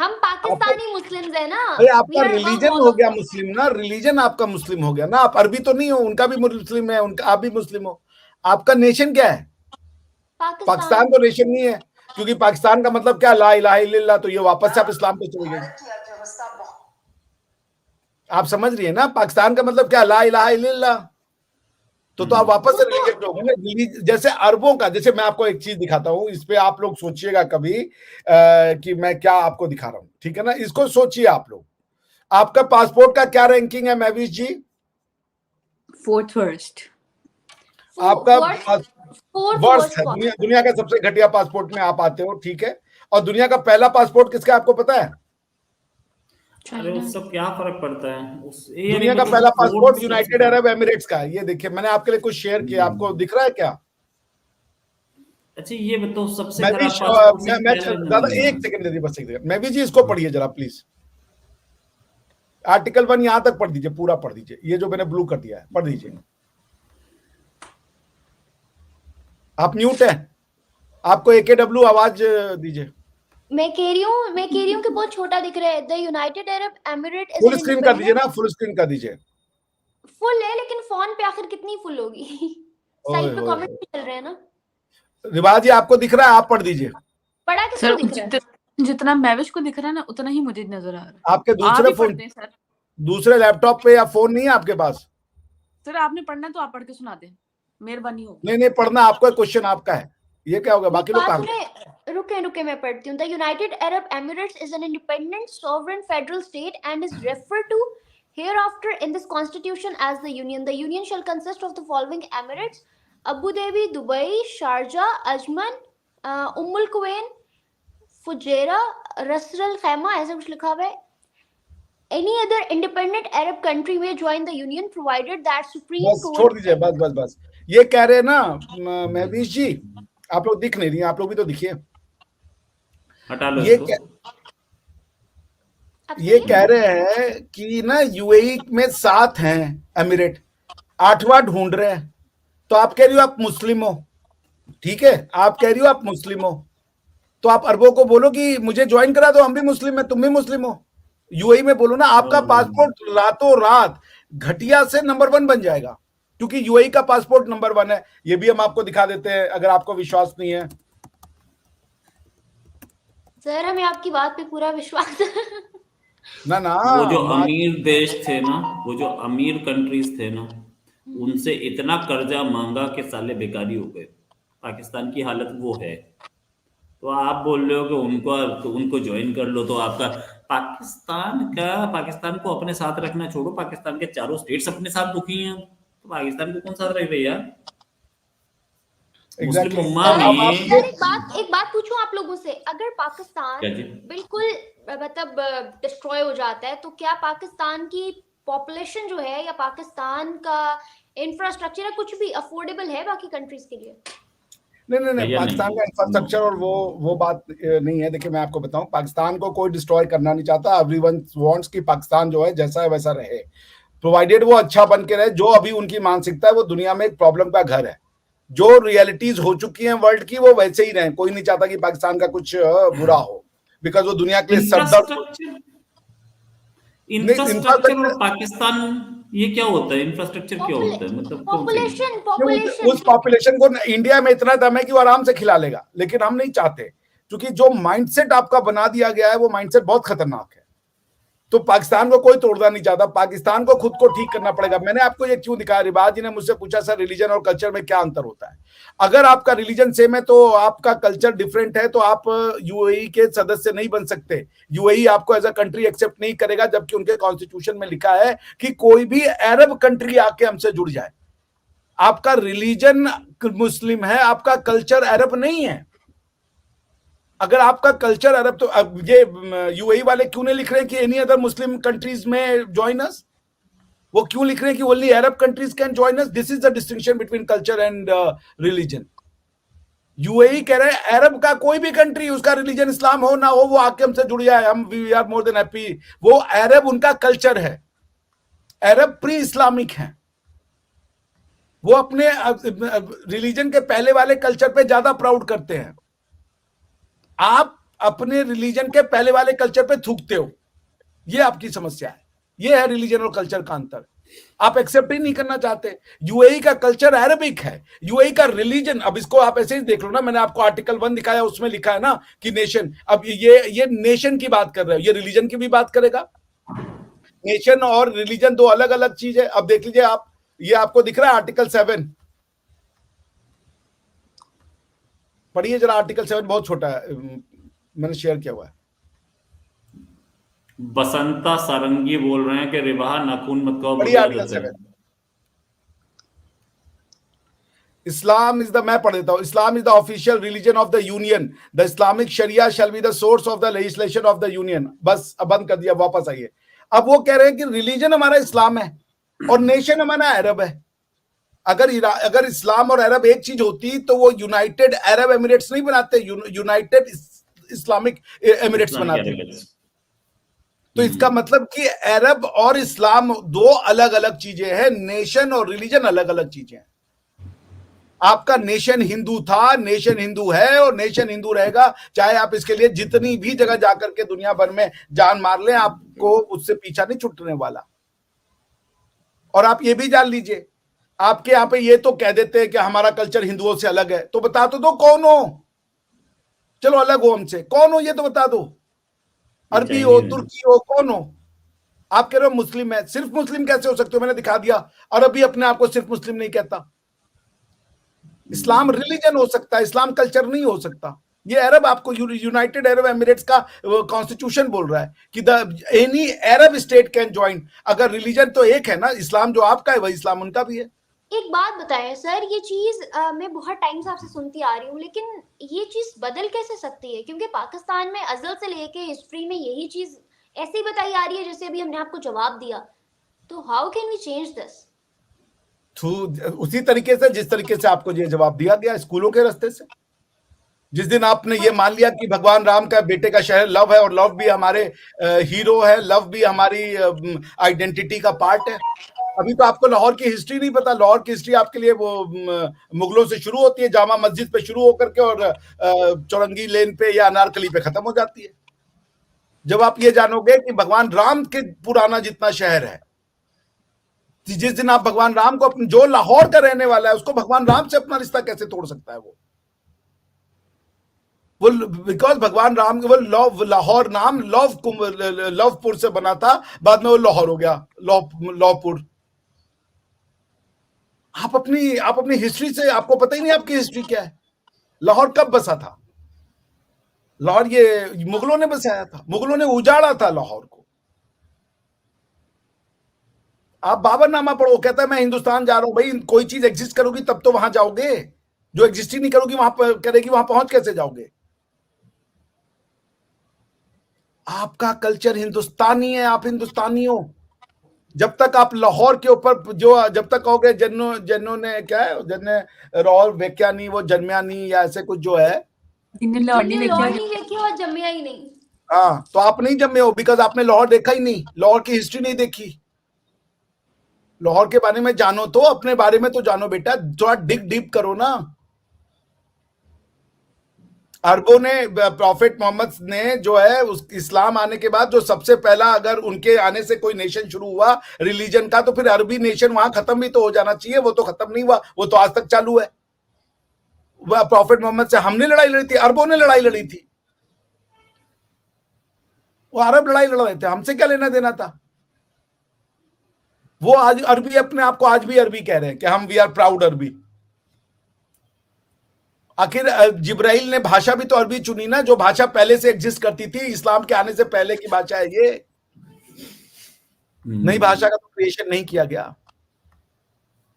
हम पाकिस्तानी मुस्लिम्स है ना। अरे आपका रिलीजन हो गया मुस्लिम ना, रिलीजन आपका मुस्लिम हो गया ना। आप अरबी तो नहीं हो, उनका भी मुस्लिम है, उनका आप भी मुस्लिम हो। आपका नेशन क्या है? पाकिस्तान तो नेशन नहीं है, क्योंकि पाकिस्तान का मतलब क्या, ला इलाहा इल्लल्लाह, तो ये वापस से आप इस्लाम पे चले गए। आप समझ रही है ना, पाकिस्तान का मतलब क्या, ला इलाहा इल्लल्लाह। तो आप वापस से रिलीजन पे हो गए ना। जैसे अरबों का, जैसे मैं आपको एक चीज दिखाता हूँ, इस पे आप लोग सोचिएगा कभी कि मैं क्या आपको दिखा रहा हूँ, ठीक है ना। इसको सोचिए आप लोग, आपका पासपोर्ट का क्या रैंकिंग है महवीश जी? 4th worst। आपका फोर्थ वर्स्ट है, दुनिया का सबसे घटिया पासपोर्ट में आप आते हो, ठीक है। और दुनिया का पहला पासपोर्ट किसका आपको पता है? अरे उससे क्या फर्क पड़ता है दुनिया का पहला पासपोर्ट यूनाइटेड अरब एमिरेट्स का है। ये देखिए, मैंने आपके लिए कुछ शेयर किया, आपको दिख रहा है क्या? अच्छा ये बताओ, सबसे मैं भी खराब पासपोर्ट मैं दादा एक सेकंड दे दी, बस एक सेकंड। मैं भी जी इसको पढ़िए जरा प्लीज, आर्टिकल 1 यहां तक पढ़ दीजिए, पूरा पढ़ दीजिए, ये जो मैंने ब्लू कर दिया है पढ़ दीजिए। आप म्यूट है, आपको AKW आवाज दीजिए। मैं कह रही हूँ कि बहुत छोटा दिख रहा है। The United Arab emirate full screen कर दीजिए ना, फुल स्क्रीन कर दीजिए। फुल है, लेकिन फोन पे आखिर कितनी फुल होगी? साइड पे कमेंट भी चल रहे हैं ना। रिवाज जी आपको दिख रहा है, आप पढ़ दीजिए। पढ़ा किसको दिख रहा है? जितना महविश को दिख रहा है ना, उतना ही मुझे नजर आ रहा है। आपके दूसरे फोन, सर दूसरे लैपटॉप पे या फोन नहीं है आपके पास? सर आपने पढ़ना है तो आप पढ़ के सुना दें, मेहरबानी होगी। नहीं पढ़ना आपका, क्वेश्चन आपका है, ये क्या होगा, बाकी लोग काम। रुके मैं पढ़ती हूँ। The United Arab Emirates is an independent sovereign federal state and is referred to hereafter in this constitution as the union. The union shall consist of the following emirates: Abu Dhabi, Dubai, Sharjah, Ajman, Umm Al Quwain, Fujairah, Ras Al Khaimah, ऐसा कुछ लिखा हुआ है। Any other independent Arab country may join the union provided that Supreme बस Court। छोड़ दीजिए, बस ये कह रहे हैं ना महवीश जी, आप लोग दिख नहीं रही, आप लोग भी तो दिखिए। हटा लो ये कह रहे हैं कि ना यूएई में 7 हैं एमिरेट, 8वां ढूंढ रहे हैं। तो आप कह रही हो आप मुस्लिम हो, ठीक है, आप कह रही हो आप मुस्लिम हो, तो आप अरबों को बोलो कि मुझे ज्वाइन करा दो, हम भी मुस्लिम है, तुम भी मुस्लिम हो। यूएई में बोलो ना, आपका पासपोर्ट रातों रात घटिया से नंबर 1 बन जाएगा, क्योंकि यूएई का पासपोर्ट नंबर 1 है। ये भी हम आपको दिखा देते हैं अगर आपको विश्वास नहीं है। सर हमें आपकी बात पे पूरा विश्वास है। ना वो जो अमीर देश थे ना, वो जो अमीर कंट्रीज थे ना, उनसे इतना कर्जा मांगा कि साले बेकारी हो गए। पाकिस्तान की हालत वो है। तो आप बोल रहे हो कि उनको ज्वाइन कर लो, तो आपका पाकिस्तान को अपने साथ रखना छोड़ो, पाकिस्तान के चारों स्टेट्स अपने साथ दुखी हैं, तो पाकिस्तान को कौन साथ रख रही यार? मुस्लिम उम्मा में एक बात पूछूं आप लोगों से, अगर पाकिस्तान बिल्कुल मतलब डिस्ट्रॉय हो जाता है, तो क्या पाकिस्तान की पॉपुलेशन जो है या पाकिस्तान का इंफ्रास्ट्रक्चर है कुछ भी अफोर्डेबल है बाकी कंट्रीज के लिए? नहीं पाकिस्तान का इंफ्रास्ट्रक्चर और वो बात नहीं है। देखिए मैं आपको बताऊं, पाकिस्तान को कोई डिस्ट्रॉय करना नहीं चाहता। एवरीवन वांट्स कि पाकिस्तान जो है जैसा है वैसा रहे, प्रोवाइडेड वो अच्छा बन के रहे। जो अभी उनकी मानसिकता है वो दुनिया में एक प्रॉब्लम का घर है। जो रियलिटीज हो चुकी हैं वर्ल्ड की वो वैसे ही रहे। कोई नहीं चाहता कि पाकिस्तान का कुछ बुरा हो, बिकॉज वो दुनिया के लिए इंफ्रास्ट्रक्चर और पाकिस्तान, ये क्या होता है? इंफ्रास्ट्रक्चर क्या होता है? मतलब पॉपुलेशन उस पॉपुलेशन को इंडिया में इतना दम है कि वो आराम से खिला लेगा, लेकिन हम नहीं चाहते, क्योंकि जो माइंडसेट आपका बना दिया गया है वो माइंडसेट बहुत खतरनाक है। तो पाकिस्तान को कोई तोड़ना नहीं चाहता, पाकिस्तान को खुद को ठीक करना पड़ेगा। मैंने आपको ये क्यों दिखाया, रिवाज जी ने मुझसे पूछा सर रिलीजन और कल्चर में क्या अंतर होता है। अगर आपका रिलीजन सेम है तो आपका कल्चर डिफरेंट है तो आप यूएई के सदस्य नहीं बन सकते। यूएई आपको एज अ कंट्री एक्सेप्ट नहीं करेगा, जबकि उनके कॉन्स्टिट्यूशन में लिखा है कि कोई भी अरब कंट्री आके हमसे जुड़ जाए। आपका रिलीजन मुस्लिम है, आपका कल्चर अरब नहीं है। अगर आपका कल्चर अरब, तो अब ये यूएई वाले क्यों नहीं लिख रहे हैं कि एनी अदर मुस्लिम कंट्रीज में जॉइन अस? वो क्यों लिख रहे हैं कि only Arab countries can join us? This is the distinction between culture and religion. UAE कह रहे हैं अरब का कोई भी कंट्री, उसका रिलीजन इस्लाम हो ना हो, वो आके हमसे जुड़ जाए, हम we are more than happy. वो अरब उनका कल्चर है, अरब प्री इस्लामिक है। वो अपने रिलीजन के पहले वाले कल्चर पे ज्यादा प्राउड करते हैं। आप अपने रिलीजन के पहले वाले कल्चर पे थूकते हो, ये आपकी समस्या है। ये है रिलीजन और कल्चर का अंतर। आप एक्सेप्ट ही नहीं करना चाहते। यूएई का कल्चर अरबिक है, यूएई का रिलीजन, अब इसको आप ऐसे ही देख लो ना, मैंने आपको आर्टिकल 1 दिखाया, उसमें लिखा है ना कि नेशन। अब ये नेशन की बात कर रहे हो, ये रिलीजन की भी बात करेगा। नेशन और रिलीजन दो अलग अलग चीज है। अब देख लीजिए आप, ये आपको दिख रहा है आर्टिकल 7, पढ़िए जरा आर्टिकल 7, बहुत छोटा है, मैंने शेयर किया हुआ है। बसंता सारंगी बोल रहे हैं कि रिवाहा नाखून मत कहो पढ़िए बगैर आर्टिकल दसे। 7। Islam is the, मैं पढ़ देता हूँ, Islam is the official religion of the union. The Islamic Sharia shall be the source of the legislation of the union. बस अब बंद कर दिया, वापस आइए। अब वो कह रहे हैं कि रिलीजन हमारा इस्लाम है और नेशन हमारा अरब है। अगर इस्लाम और अरब एक चीज होती तो वो यूनाइटेड अरब एमिरेट्स नहीं बनाते, यूनाइटेड इस्लामिक एमिरेट्स बनाते। तो इसका मतलब कि अरब और इस्लाम दो अलग अलग चीजें हैं, नेशन और रिलीजन अलग अलग चीजें हैं। आपका नेशन हिंदू था, नेशन हिंदू है और नेशन हिंदू रहेगा, चाहे आप इसके लिए जितनी भी जगह जाकर के दुनिया भर में जान मार लें, आपको उससे पीछा नहीं छूटने वाला। और आप ये भी जान लीजिए, आपके यहाँ पे ये तो कह देते हैं कि हमारा कल्चर हिंदुओं से अलग है, तो बता तो दो कौन हो, चलो अलग हो हमसे, कौन हो ये तो बता दो। अरबी हो, तुर्की हो, कौन हो? आप कह रहे हो मुस्लिम है, सिर्फ मुस्लिम कैसे हो सकते हो? मैंने दिखा दिया, अरबी अपने आप को सिर्फ मुस्लिम नहीं कहता। इस्लाम रिलीजन हो सकता है, इस्लाम कल्चर नहीं हो सकता। ये अरब आपको यूनाइटेड अरब एमिरेट्स का कॉन्स्टिट्यूशन बोल रहा है कि the any Arab state can join. अगर रिलीजन तो एक है ना, इस्लाम जो आपका है वही इस्लाम उनका भी है। एक बात बताएं सर, ये चीज मैं बहुत टाइम से आपसे सुनती आ रही हूँ, लेकिन ये चीज बदल कैसे सकती है? क्योंकि पाकिस्तान में अजल से लेके हिस्ट्री में यही चीज ऐसी बताई आ रही है जैसे अभी हमने आपको जवाब दिया। तो how can we change this? उसी तरीके से जिस तरीके से आपको ये जवाब दिया गया, स्कूलों के रास्ते से। जिस दिन आपने ये मान लिया कि भगवान राम का बेटे का शहर लव है और लव भी हमारे हीरो है, लव भी हमारी आइडेंटिटी का पार्ट है। अभी तो आपको लाहौर की हिस्ट्री नहीं पता। लाहौर की हिस्ट्री आपके लिए वो मुगलों से शुरू होती है, जामा मस्जिद पे शुरू होकर के और चौरंगी लेन पे या अनारकली पे खत्म हो जाती है। जब आप ये जानोगे कि भगवान राम के पुराना जितना शहर है, जिस दिन आप भगवान राम को, जो लाहौर का रहने वाला है उसको भगवान राम से अपना रिश्ता कैसे तोड़ सकता है? वो बिकॉज भगवान राम वो लाहौर नाम लवपुर से बना था, बाद में वो लाहौर हो गया, लौपुर। आप अपनी हिस्ट्री से, आपको पता ही नहीं आपकी हिस्ट्री क्या है। लाहौर कब बसा था? लाहौर ये मुगलों ने बसाया था, मुगलों ने उजाड़ा था लाहौर को। आप बाबरनामा पढ़ो, कहता है मैं हिंदुस्तान जा रहा हूं। भाई कोई चीज एग्जिस्ट करोगी तब तो वहां जाओगे, जो एग्जिस्ट ही नहीं करोगी वहां पर करेगी, वहां पहुंच कैसे जाओगे? आपका कल्चर हिंदुस्तानी है, आप हिंदुस्तानी हो। जब तक आप लाहौर के ऊपर जब तक कहोगे जन्नो ने क्या है, जन्ने रॉल वेक्या नहीं, वो जन्मया नहीं या ऐसे कुछ जो है, और जम्मिया ही नहीं। हाँ, तो आप नहीं जन्मे हो, बिकॉज आपने लाहौर देखा ही नहीं, लाहौर की हिस्ट्री नहीं देखी। लाहौर के बारे में जानो तो, अपने बारे में तो जानो बेटा, थोड़ा डिग डीप करो ना। अरबों ने, प्रॉफिट मोहम्मद ने जो है उस इस्लाम आने के बाद जो सबसे पहला, अगर उनके आने से कोई नेशन शुरू हुआ रिलीजन का, तो फिर अरबी नेशन वहां खत्म भी तो हो जाना चाहिए। वो तो खत्म नहीं हुआ, वो तो आज तक चालू है। प्रॉफिट मोहम्मद से हमने लड़ाई लड़ी थी, अरबों ने लड़ाई लड़ी थी। वो अरब लड़ाई लड़ रहे थे, हमसे क्या लेना देना था? वो आज अरबी अपने आप को आज भी अरबी कह रहे हैं कि हम वी आर प्राउड अरबी। आखिर जिब्राइल ने भाषा भी तो अरबी चुनी ना, जो भाषा पहले से एग्जिस्ट करती थी, इस्लाम के आने से पहले की भाषा है ये। नई भाषा का तो क्रिएशन नहीं किया गया।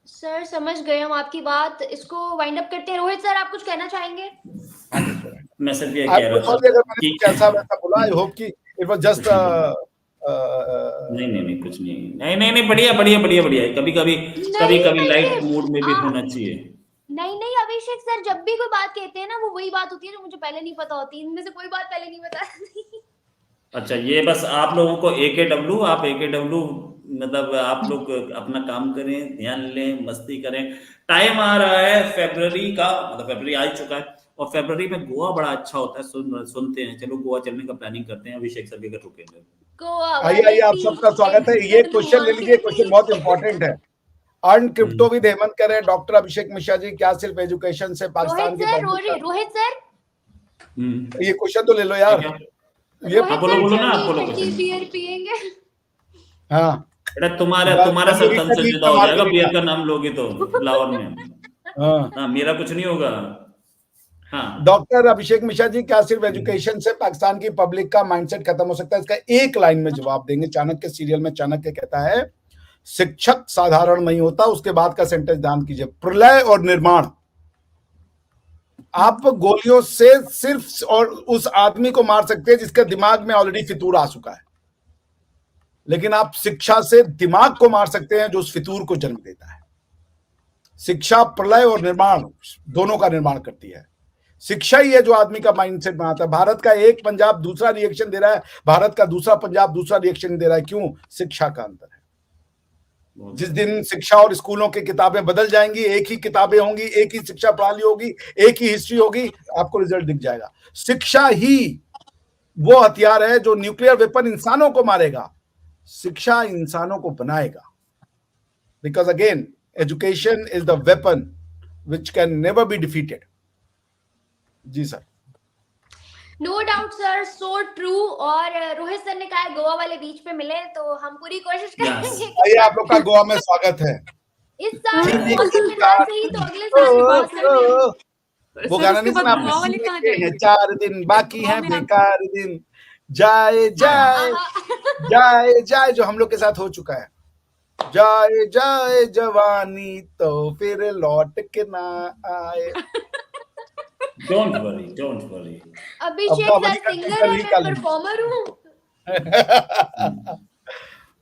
सर समझ गए हम आपकी बात, इसको वाइंड अप करते हैं। रोहित सर आप कुछ कहना चाहेंगे? मैं सिर्फ ये कह रहा था कि कैसा वैसा बोला, आई होप कि इट वाज जस्ट नहीं कुछ नहीं बढ़िया। कभी लाइट मूड में भी होना चाहिए। नहीं अभिषेक सर, जब भी कोई बात कहते हैं ना, वो वही बात होती है जो मुझे पहले नहीं पता होती। इनमें से कोई बात पहले नहीं बताती। अच्छा, ये बस आप लोगों को AKW, आप AKW मतलब आप लोग अपना काम करें, ध्यान लें, मस्ती करें। टाइम आ रहा है फरवरी का, मतलब फरवरी आ चुका है और फरवरी में गोवा बड़ा अच्छा होता है, सुनते हैं। चलो गोवा चलने का प्लानिंग करते हैं। अभिषेक सर के घर रुकेंगे गोवा। आइए आप सबका स्वागत है। ये क्वेश्चन ले लीजिए, क्वेश्चन बहुत इंपॉर्टेंट है। अर्न क्रिप्टो विद हेमंत कह रहे हैं, डॉक्टर अभिषेक मिश्रा जी, क्या सिर्फ एजुकेशन से पाकिस्तान के रोहित सर ये क्वेश्चन तो ले लो यार। ये बोलो ना, आप बोलो। बियर पिएंगे? हाँ बेटा तुम्हारा अमेरिका सरतन से लीग जुदा में हो मार जाएगा के बियर निकाला। का नाम लोगे तो लाहौर में। हाँ। हाँ, मेरा कुछ नहीं होगा। हाँ, डॉक्टर अभिषेक मिश्रा जी, क्या सिर्फ एजुकेशन से पाकिस्तान की पब्लिक का माइंडसेट खत्म हो सकता है? इसका एक लाइन में जवाब देंगे। चाणक्य सीरियल में चाणक्य कहता है, शिक्षक साधारण नहीं होता। उसके बाद का सेंटेंस ध्यान कीजिए, प्रलय और निर्माण। आप गोलियों से सिर्फ और उस आदमी को मार सकते हैं जिसके दिमाग में ऑलरेडी फितूर आ चुका है, लेकिन आप शिक्षा से दिमाग को मार सकते हैं जो उस फितूर को जन्म देता है। शिक्षा प्रलय और निर्माण दोनों का निर्माण करती है। शिक्षा ही है जो आदमी का माइंडसेट बनाता है। भारत का एक पंजाब दूसरा रिएक्शन दे रहा है, भारत का दूसरा पंजाब दूसरा रिएक्शन दे रहा है। क्यों? शिक्षा का अंतर है। जिस दिन शिक्षा और स्कूलों की किताबें बदल जाएंगी, एक ही किताबें होंगी, एक ही शिक्षा प्रणाली होगी, एक ही हिस्ट्री होगी, आपको रिजल्ट दिख जाएगा। शिक्षा ही वो हथियार है जो न्यूक्लियर वेपन इंसानों को मारेगा, शिक्षा इंसानों को बनाएगा। Because again education is the weapon which can never be defeated. जी sir. No doubt sir, so true. और रोहित सर ने कहा गोवा वाले बीच पे मिले तो हम पूरी कोशिश करेंगे। आइए, आप लोग का गोवा में स्वागत है। इस साल मौसम के साथ ही तो अगले साल वो गाना नहीं सुना आपने? 4 दिन बाकी हैं बेकार दिन, जाए जाए जाए जाए, जो हम लोग के साथ हो चुका है। जाए जाए जवानी तो फिर लौट के ना आए। Don't worry. Abhishek sir singer है, मैं परफॉर्मर हूँ।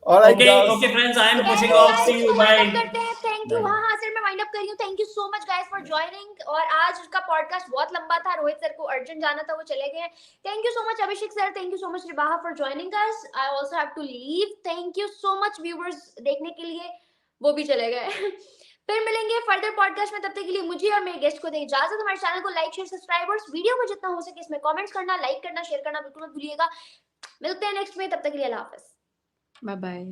Okay friends, I am pushing off. See you, bye. Thank you. हाँ सर, मैं वाइंड अप कर रही हूँ। Thank you so much guys for joining. और आज का पॉडकास्ट बहुत लंबा था, रोहित सर को अर्जेंट जाना था, वो चले गए। Thank you so much Abhishek sir, thank you so much Ribaha for joining us. I also have to leave. Thank you so much viewers देखने के लिए, वो भी चले गए। फिर मिलेंगे फर्दर पॉडकास्ट में, तब तक के लिए मुझे और मेरे गेस्ट को दें इजाजत। हमारे चैनल को लाइक शेयर सब्सक्राइबर्स, वीडियो को जितना हो सके इसमें कमेंट्स करना, लाइक करना, शेयर करना बिल्कुल मत भूलिएगा। मिलते हैं नेक्स्ट में, तब तक के लिए अल्लाह हाफिज, बाय बाय।